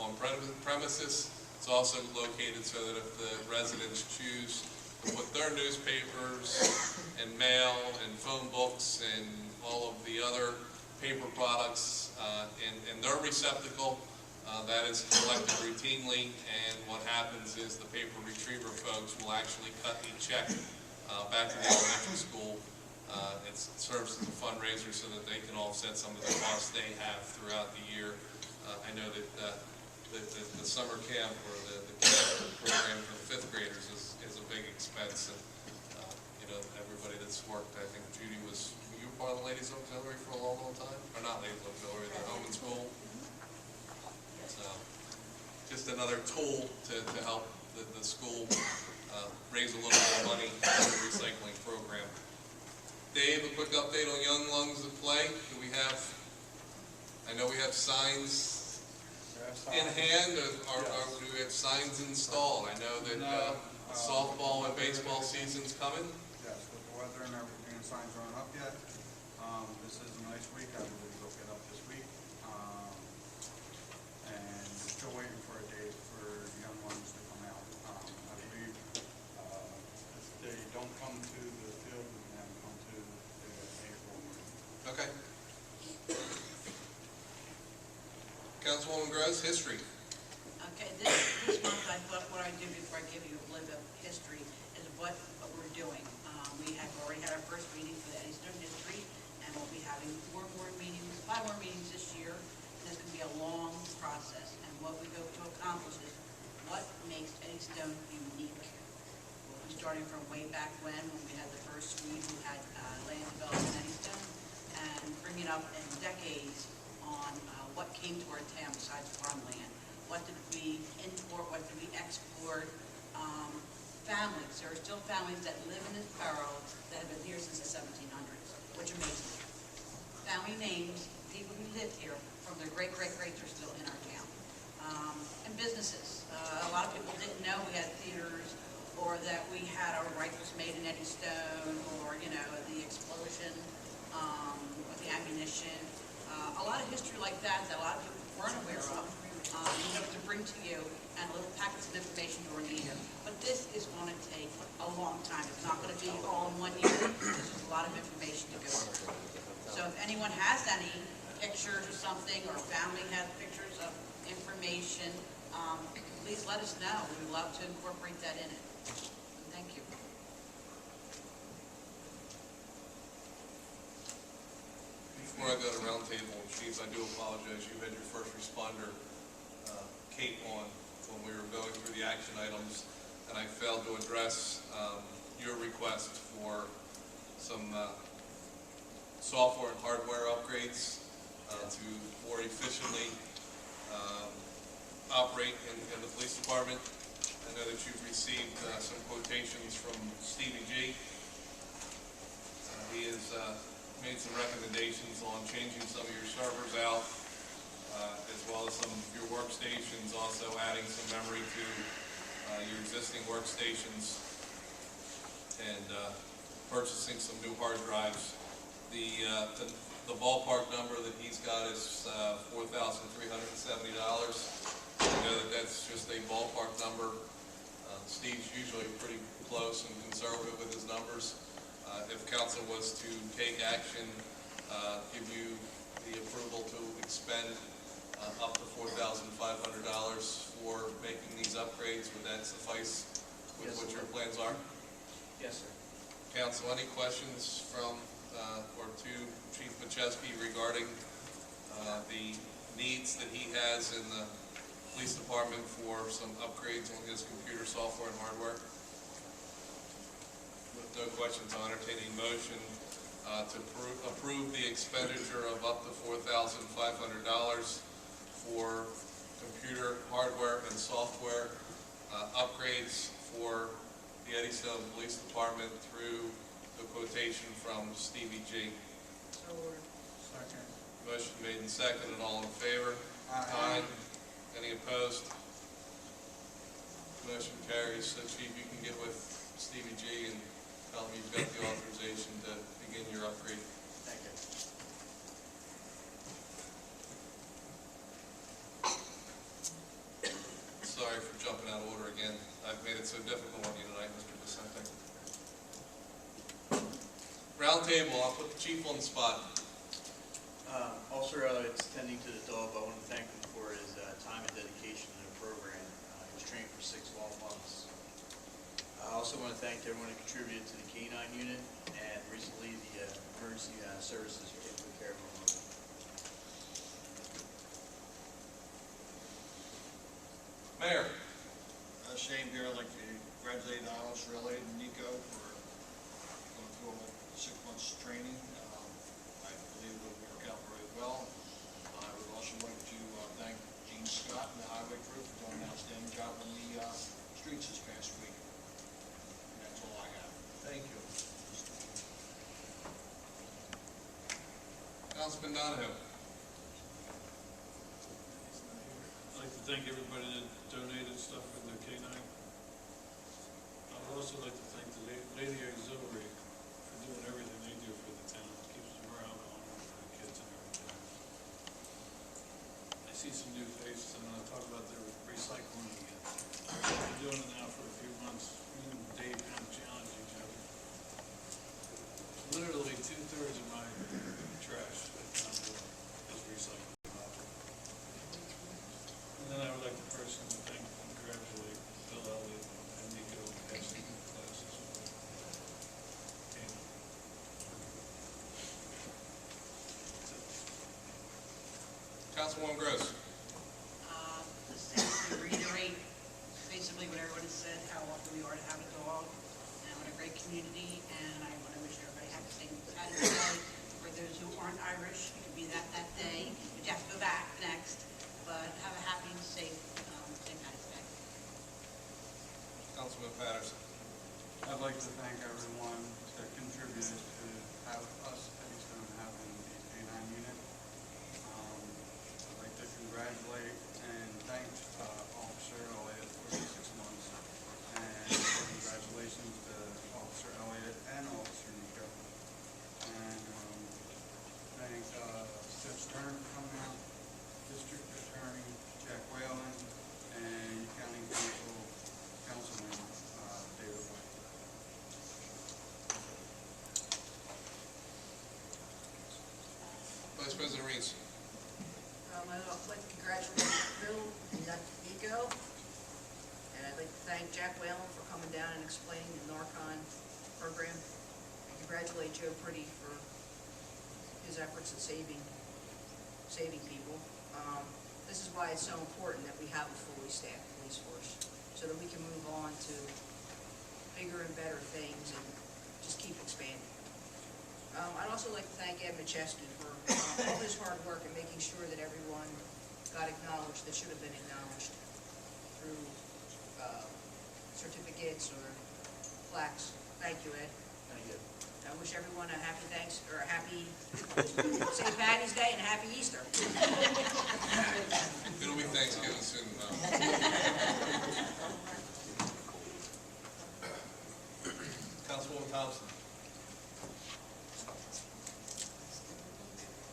Speaker 1: on premises. It's also located so that if the residents choose to put their newspapers and mail and phone books and all of the other paper products in their receptacle, that is collected routinely, and what happens is the paper retriever folks will actually cut a check back to the elementary school. It serves as a fundraiser so that they can offset some of the costs they have throughout the year. I know that the summer camp or the camp program for the fifth graders is a big expense, and you know, everybody that's worked, I think Judy were you part of the ladies auxiliary for a long time, or not ladies auxiliary, the home and school. So just another tool to help the school raise a little more money for the recycling program. Dave, a quick update on Young Lungs at Play. Do we have? I know we have signs in hand, or do we have signs installed? I know that softball and baseball season's coming.
Speaker 4: Yes, with the weather and everything, the signs aren't up yet. This is a nice week. I believe they'll get up this week. And we're still waiting for a date for Young Ones to come out. I believe if they don't come to the field, we can have them come to the April meeting.
Speaker 1: Okay. Councilwoman Gross, history.
Speaker 2: Okay, this month I thought what I'd do before I give you a little bit of history is what we're doing. We have already had our first meeting for the Eddystone history, and we'll be having 5 more meetings this year. This can be a long process, and what we hope to accomplish is what makes Eddystone unique. We'll be starting from way back when we had the first Swede who had land development in Eddystone, and bringing up in decades on what came to our town besides farmland. What did we import? What did we export? Families. There are still families that live in this borough that have been here since the 1700s, which amazes me. Family names, people who lived here from their great-great-greats are still in our town. And businesses. A lot of people didn't know we had theaters, or that we had our rifles made in Eddystone, or, you know, the explosion, or the ammunition. A lot of history like that a lot of people weren't aware of. We hope to bring to you, and little packets of information during the anyone has any pictures or something, or family has pictures of information, please let us know. We would love to incorporate that in it. Thank you.
Speaker 1: Before I go to roundtable, Chief, I do apologize. You had your first responder cape on when we were going through the action items, and I failed to address your request for some software and hardware upgrades to more efficiently operate in the police department. I know that you've received some quotations from Stevie G. He has made some recommendations on changing some of your servers out, as well as some of your workstations, also adding some memory to your existing workstations, and purchasing some new hard drives. The ballpark number that he's got is $4,370. I know that that's just a ballpark number. Steve's usually pretty close and conservative with his numbers. If council was to take action, give you the approval to expend up to $4,500 for making these upgrades, would that suffice with what your plans are?
Speaker 6: Yes, sir.
Speaker 1: Council, any questions from or to Chief Macheski regarding the needs that he has in the police department for some upgrades on his computer software and hardware? With no questions, I'll entertain a motion to approve the expenditure of up to $4,500 for computer hardware and software upgrades for the Eddystone Police Department through the quotation from Stevie G.
Speaker 10: So ordered.
Speaker 4: Second.
Speaker 1: Motion made and seconded. All in favor? Aye. Any opposed? Motion carries. So Chief, you can get with Stevie G and tell him you've got the authorization to begin your upgrade.
Speaker 6: Thank you.
Speaker 1: Sorry for jumping out of order again. I've made it so difficult on you tonight, Mr. Vicente. Roundtable, I'll put the chief on the spot.
Speaker 6: Officer Elliott's tending to the dog. I want to thank him for his time and dedication to the program. He was trained for 6 long months. I also want to thank everyone who contributed to the K-9 unit, and recently the emergency services for taking good care of them.
Speaker 1: Mayor.
Speaker 11: Same here, I'd like to congratulate Officer Elliott and Nico for going through all 6 months training. I believe it will work out very well. I would also like to thank Gene Scott and the highway crew for doing an outstanding job on the streets this past week. And that's all I have.
Speaker 1: Thank you. Councilman Donohue.
Speaker 3: I'd like to thank everybody that donated stuff for the K-9. I would also like to thank the Lady Auxiliary for doing everything they do for the town. It keeps the morale going for the kids and everything. I see some new faces. I'm going to talk about the recycling again. We've been doing it now for a few months. Me and Dave kind of challenge each other. Literally 2/3 of my trash is recycled. And then I would like to personally thank and congratulate Bill Elliott and Nico for passing the classes.
Speaker 1: Councilwoman Gross.
Speaker 2: Just to reiterate basically what everyone has said, how lucky we are to have a dog, and what a great community, and I want to wish everybody happy St. Patty's Day. For those who aren't Irish, it could be that day, but you have to go back next, but have a happy and safe St. Patty's Day.
Speaker 1: Councilman Patterson.
Speaker 4: I'd like to thank everyone that contributed to have us, Eddystone, having the K-9 unit. I'd like to congratulate and thank Officer Elliott for the 6 months. And congratulations to Officer Elliott and Officer Nico. And thank Steph Stern for coming out, District Attorney Jack Whalen, and County Councilman David White.
Speaker 1: Vice President Reese.
Speaker 10: I'd like to congratulate Bill and Nico, and I'd like to thank Jack Whalen for coming down and explaining the Narcon program, and congratulate Joe Pretty for his efforts in saving people. This is why it's so important that we have a fully staffed police force, so that we can move on to bigger and better things and just keep expanding. I'd also like to thank Ed Machewski for all his hard work in making sure that everyone got acknowledged that should have been acknowledged through certificates or plaques. Thank you, Ed.
Speaker 9: Thank you.
Speaker 10: I wish everyone a happy a happy St. Patty's Day and a happy Easter.
Speaker 1: It'll be Thanksgiving soon, though. Councilwoman Thompson.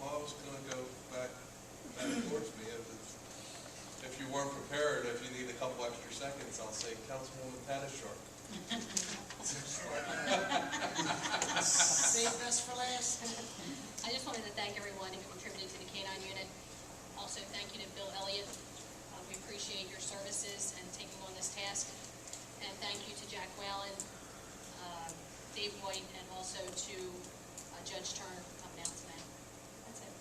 Speaker 1: Well, I was going to go back towards me. If you weren't prepared, if you need a couple extra seconds, I'll say Councilwoman Patashar.
Speaker 10: Save best for last.
Speaker 13: I just wanted to thank everyone who contributed to the K-9 unit. Also, thank you to Bill Elliott. We appreciate your services and taking on this task. And thank you to Jack Whalen, Dave White, and also to Judge Turner coming out tonight. That's it.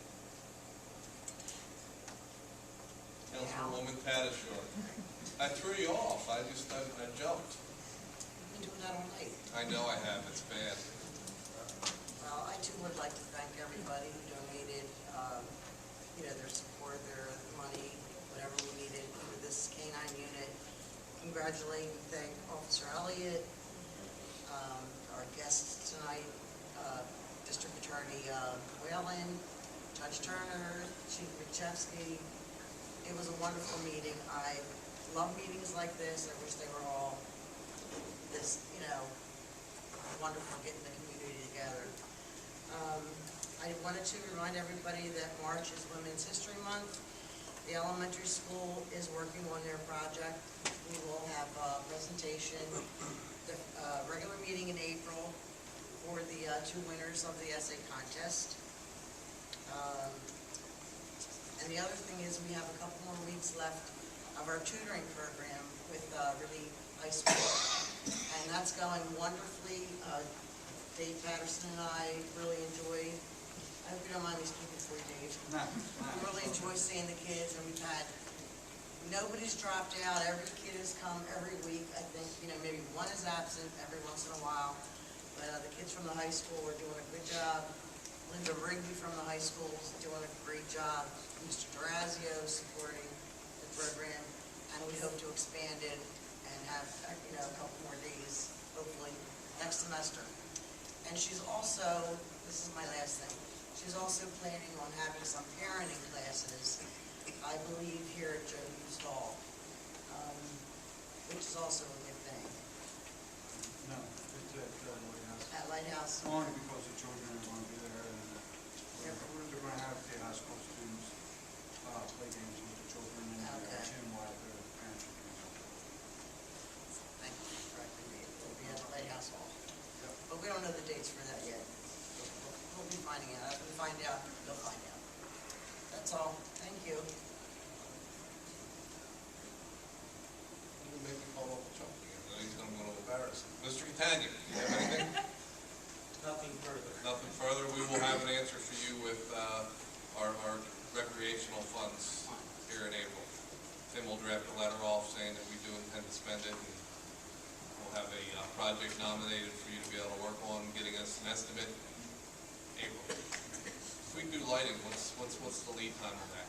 Speaker 1: Councilwoman Patashar. I threw you off. I jumped.
Speaker 16: You've been doing that all night.
Speaker 1: I know I have. It's bad.
Speaker 16: Well, I too would like to thank everybody who donated, their support, their money, whatever we needed for this K-9 unit. Congratulate and thank Officer Elliott, our guests tonight, District Attorney Whalen, Judge Turner, Chief Machewski. It was a wonderful meeting. I love meetings like this. I wish they were all this, wonderful getting the community together. I wanted to remind everybody that March is Women's History Month. The elementary school is working on their project. We will have a presentation, the regular meeting in April for the two winners of the essay contest. And the other thing is we have a couple more weeks left of our tutoring program with really high school. And that's going wonderfully. Dave Patterson and I really enjoy, I hope you don't mind me speaking for you, Dave.
Speaker 4: No.
Speaker 16: We really enjoy seeing the kids, and we've had, nobody's dropped out. Every kid has come every week. I think, maybe one is absent every once in a while. But the kids from the high school are doing a good job. Linda Rigby from the high school is doing a great job. Mr. Durazio supporting the program, and we hope to expand it and have, a couple more days, hopefully, next semester. And she's also, this is my last thing, she's also planning on having some parenting classes, I believe, here at Joe Hughes Hall, which is also a good thing.
Speaker 4: No, it's at Lighthouse.
Speaker 16: At Lighthouse.
Speaker 4: Only because the children are going to be there, and they're going to have the high school students play games with the children and gym while their parents are doing.
Speaker 16: Thank you for correcting me. It will be at the Lighthouse Hall. But we don't know the dates for that yet. We'll be finding out. If we find out, you'll find out. That's all. Thank you.
Speaker 1: You can make me fall off the truck again. Then he's going to embarrass him. Mr. Catania, you have anything?
Speaker 22: Nothing further.
Speaker 1: Nothing further. We will have an answer for you with our recreational funds here in April. Tim will draft a letter off saying that we do intend to spend it, and we'll have a project nominated for you to be able to work on, getting us an estimate. April. If we do lighting, what's the lead time on that?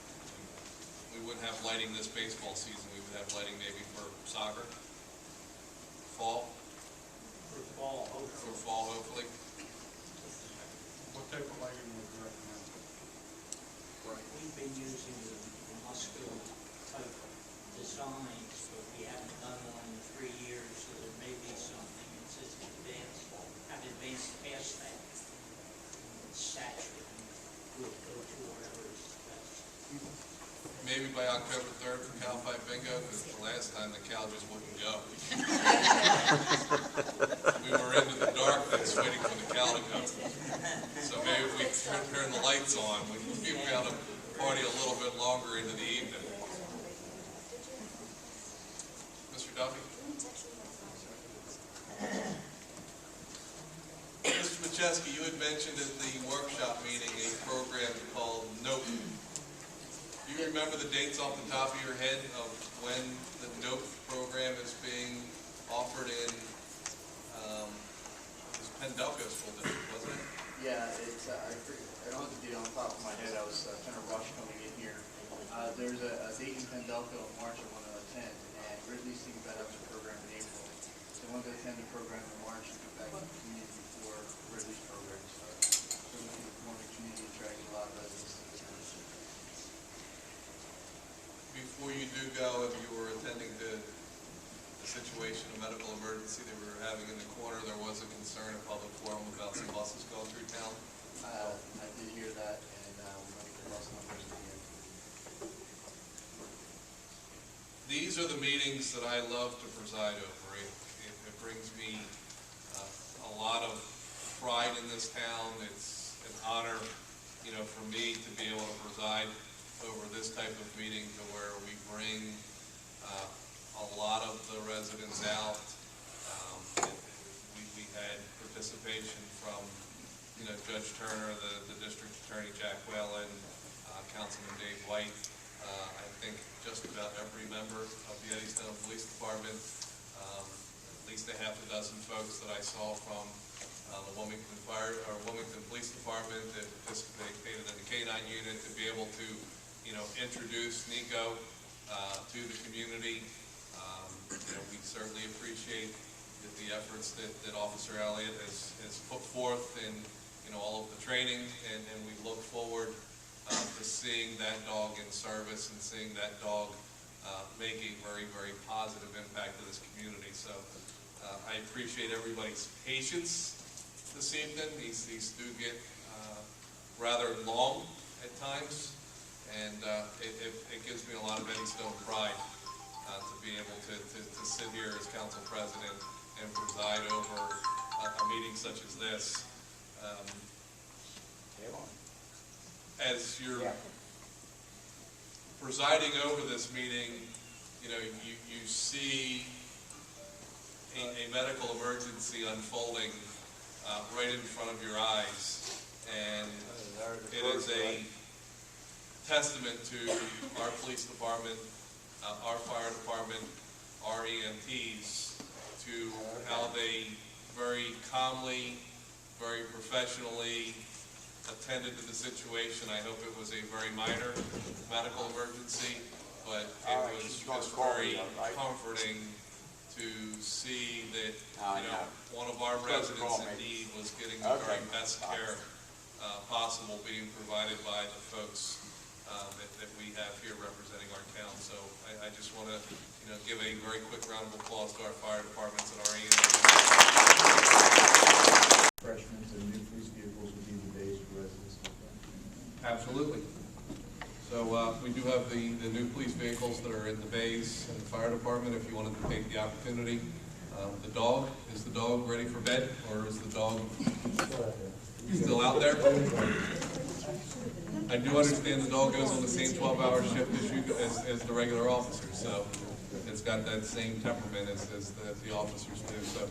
Speaker 1: We wouldn't have lighting this baseball season. We would have lighting maybe for soccer, fall.
Speaker 22: For fall, hopefully.
Speaker 1: For fall, hopefully.
Speaker 4: What type of lighting would you recommend?
Speaker 22: We've been using the muscular type designs, but we haven't done one in 3 years, so there may be something that's just advanced past that. It's saturated. We'll go to whatever is best.
Speaker 1: Maybe by October 3rd for Cal Fight Bingo, because the last time the cow just wouldn't go. We were into the darkness waiting for the cow to go. So maybe if we turn the lights on, we Chesky, you had mentioned at the workshop meeting a program called NOPE. Do you remember the dates off the top of your head of when the NOPE program is being offered in Pendelco School District, wasn't it?
Speaker 6: Yeah, it's, I don't have the date on the top of my head, I was kind of rushed coming in here. There's a date in Pendelco in March I want to attend, and Ridley's thinking about having a program in April. So I want to attend the program in March and get back to the community before Ridley's program starts. So we can more the community attract a lot of residents to the town.
Speaker 1: Before you do go, if you were attending the situation, a medical emergency they were having in the corner, there was a concern, a public forum about some buses going through town.
Speaker 6: I did hear that, and we're going to get bus numbers at the end.
Speaker 1: These are the meetings that I love to preside over. It brings me a lot of pride in this town. It's an honor, you know, for me to be able to preside over this type of meeting to where we bring a lot of the residents out. We had participation from, you know, Judge Turner, the district attorney Jack Whalen, Councilman Dave White. I think just about every member of the Eddystone Police Department, at least a half a dozen folks that I saw from the Wilmington Police Department that participated in the K-9 unit to be able to, you know, introduce Nico to the community. You know, we certainly appreciate the efforts that Officer Elliott has put forth in, you know, all of the training, and we look forward to seeing that dog in service and seeing that dog make a very, very positive impact to this community. So I appreciate everybody's patience this evening. These do get rather long at times, and it gives me a lot of Eddystone pride to be able to sit here as council president and preside over a meeting such as this. As you're presiding over this meeting, you know, you see a medical emergency unfolding right in front of your eyes, and it is a testament to our police department, our fire department, our EMTs, to how they very calmly, very professionally attended to the situation. I hope it was a very minor medical emergency, but it was just very comforting to see that, you know, one of our residents indeed was getting the very best care possible being provided by the folks that we have here representing our town. So I just want to, you know, give a very quick round of applause to our fire departments and our EMTs.
Speaker 9: Refreshments and new police vehicles would be the days for residents.
Speaker 1: Absolutely. So we do have the new police vehicles that are in the bays in the fire department if you wanted to take the opportunity. The dog, is the dog ready for bed, or is the dog still out there? I do understand the dog goes on the same 12-hour shift as the regular officers, so it's got that same temperament as the officers do. So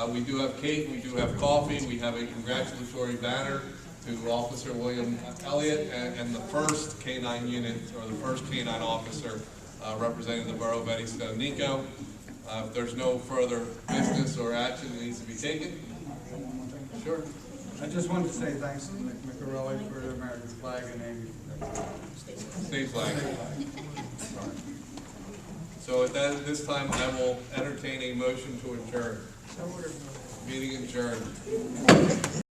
Speaker 1: we do have cake, we do have coffee, we have a congratulatory banner to Officer William Elliott and the first K-9 unit, or the first K-9 officer representing the Borough of Eddystone, Nico. If there's no further business or action that needs to be taken. Sure.
Speaker 4: I just wanted to say thanks to McArelli for the American flag and Amy for that.
Speaker 1: State flag. So at this time, I will entertain a motion to adjourn. Meeting adjourned.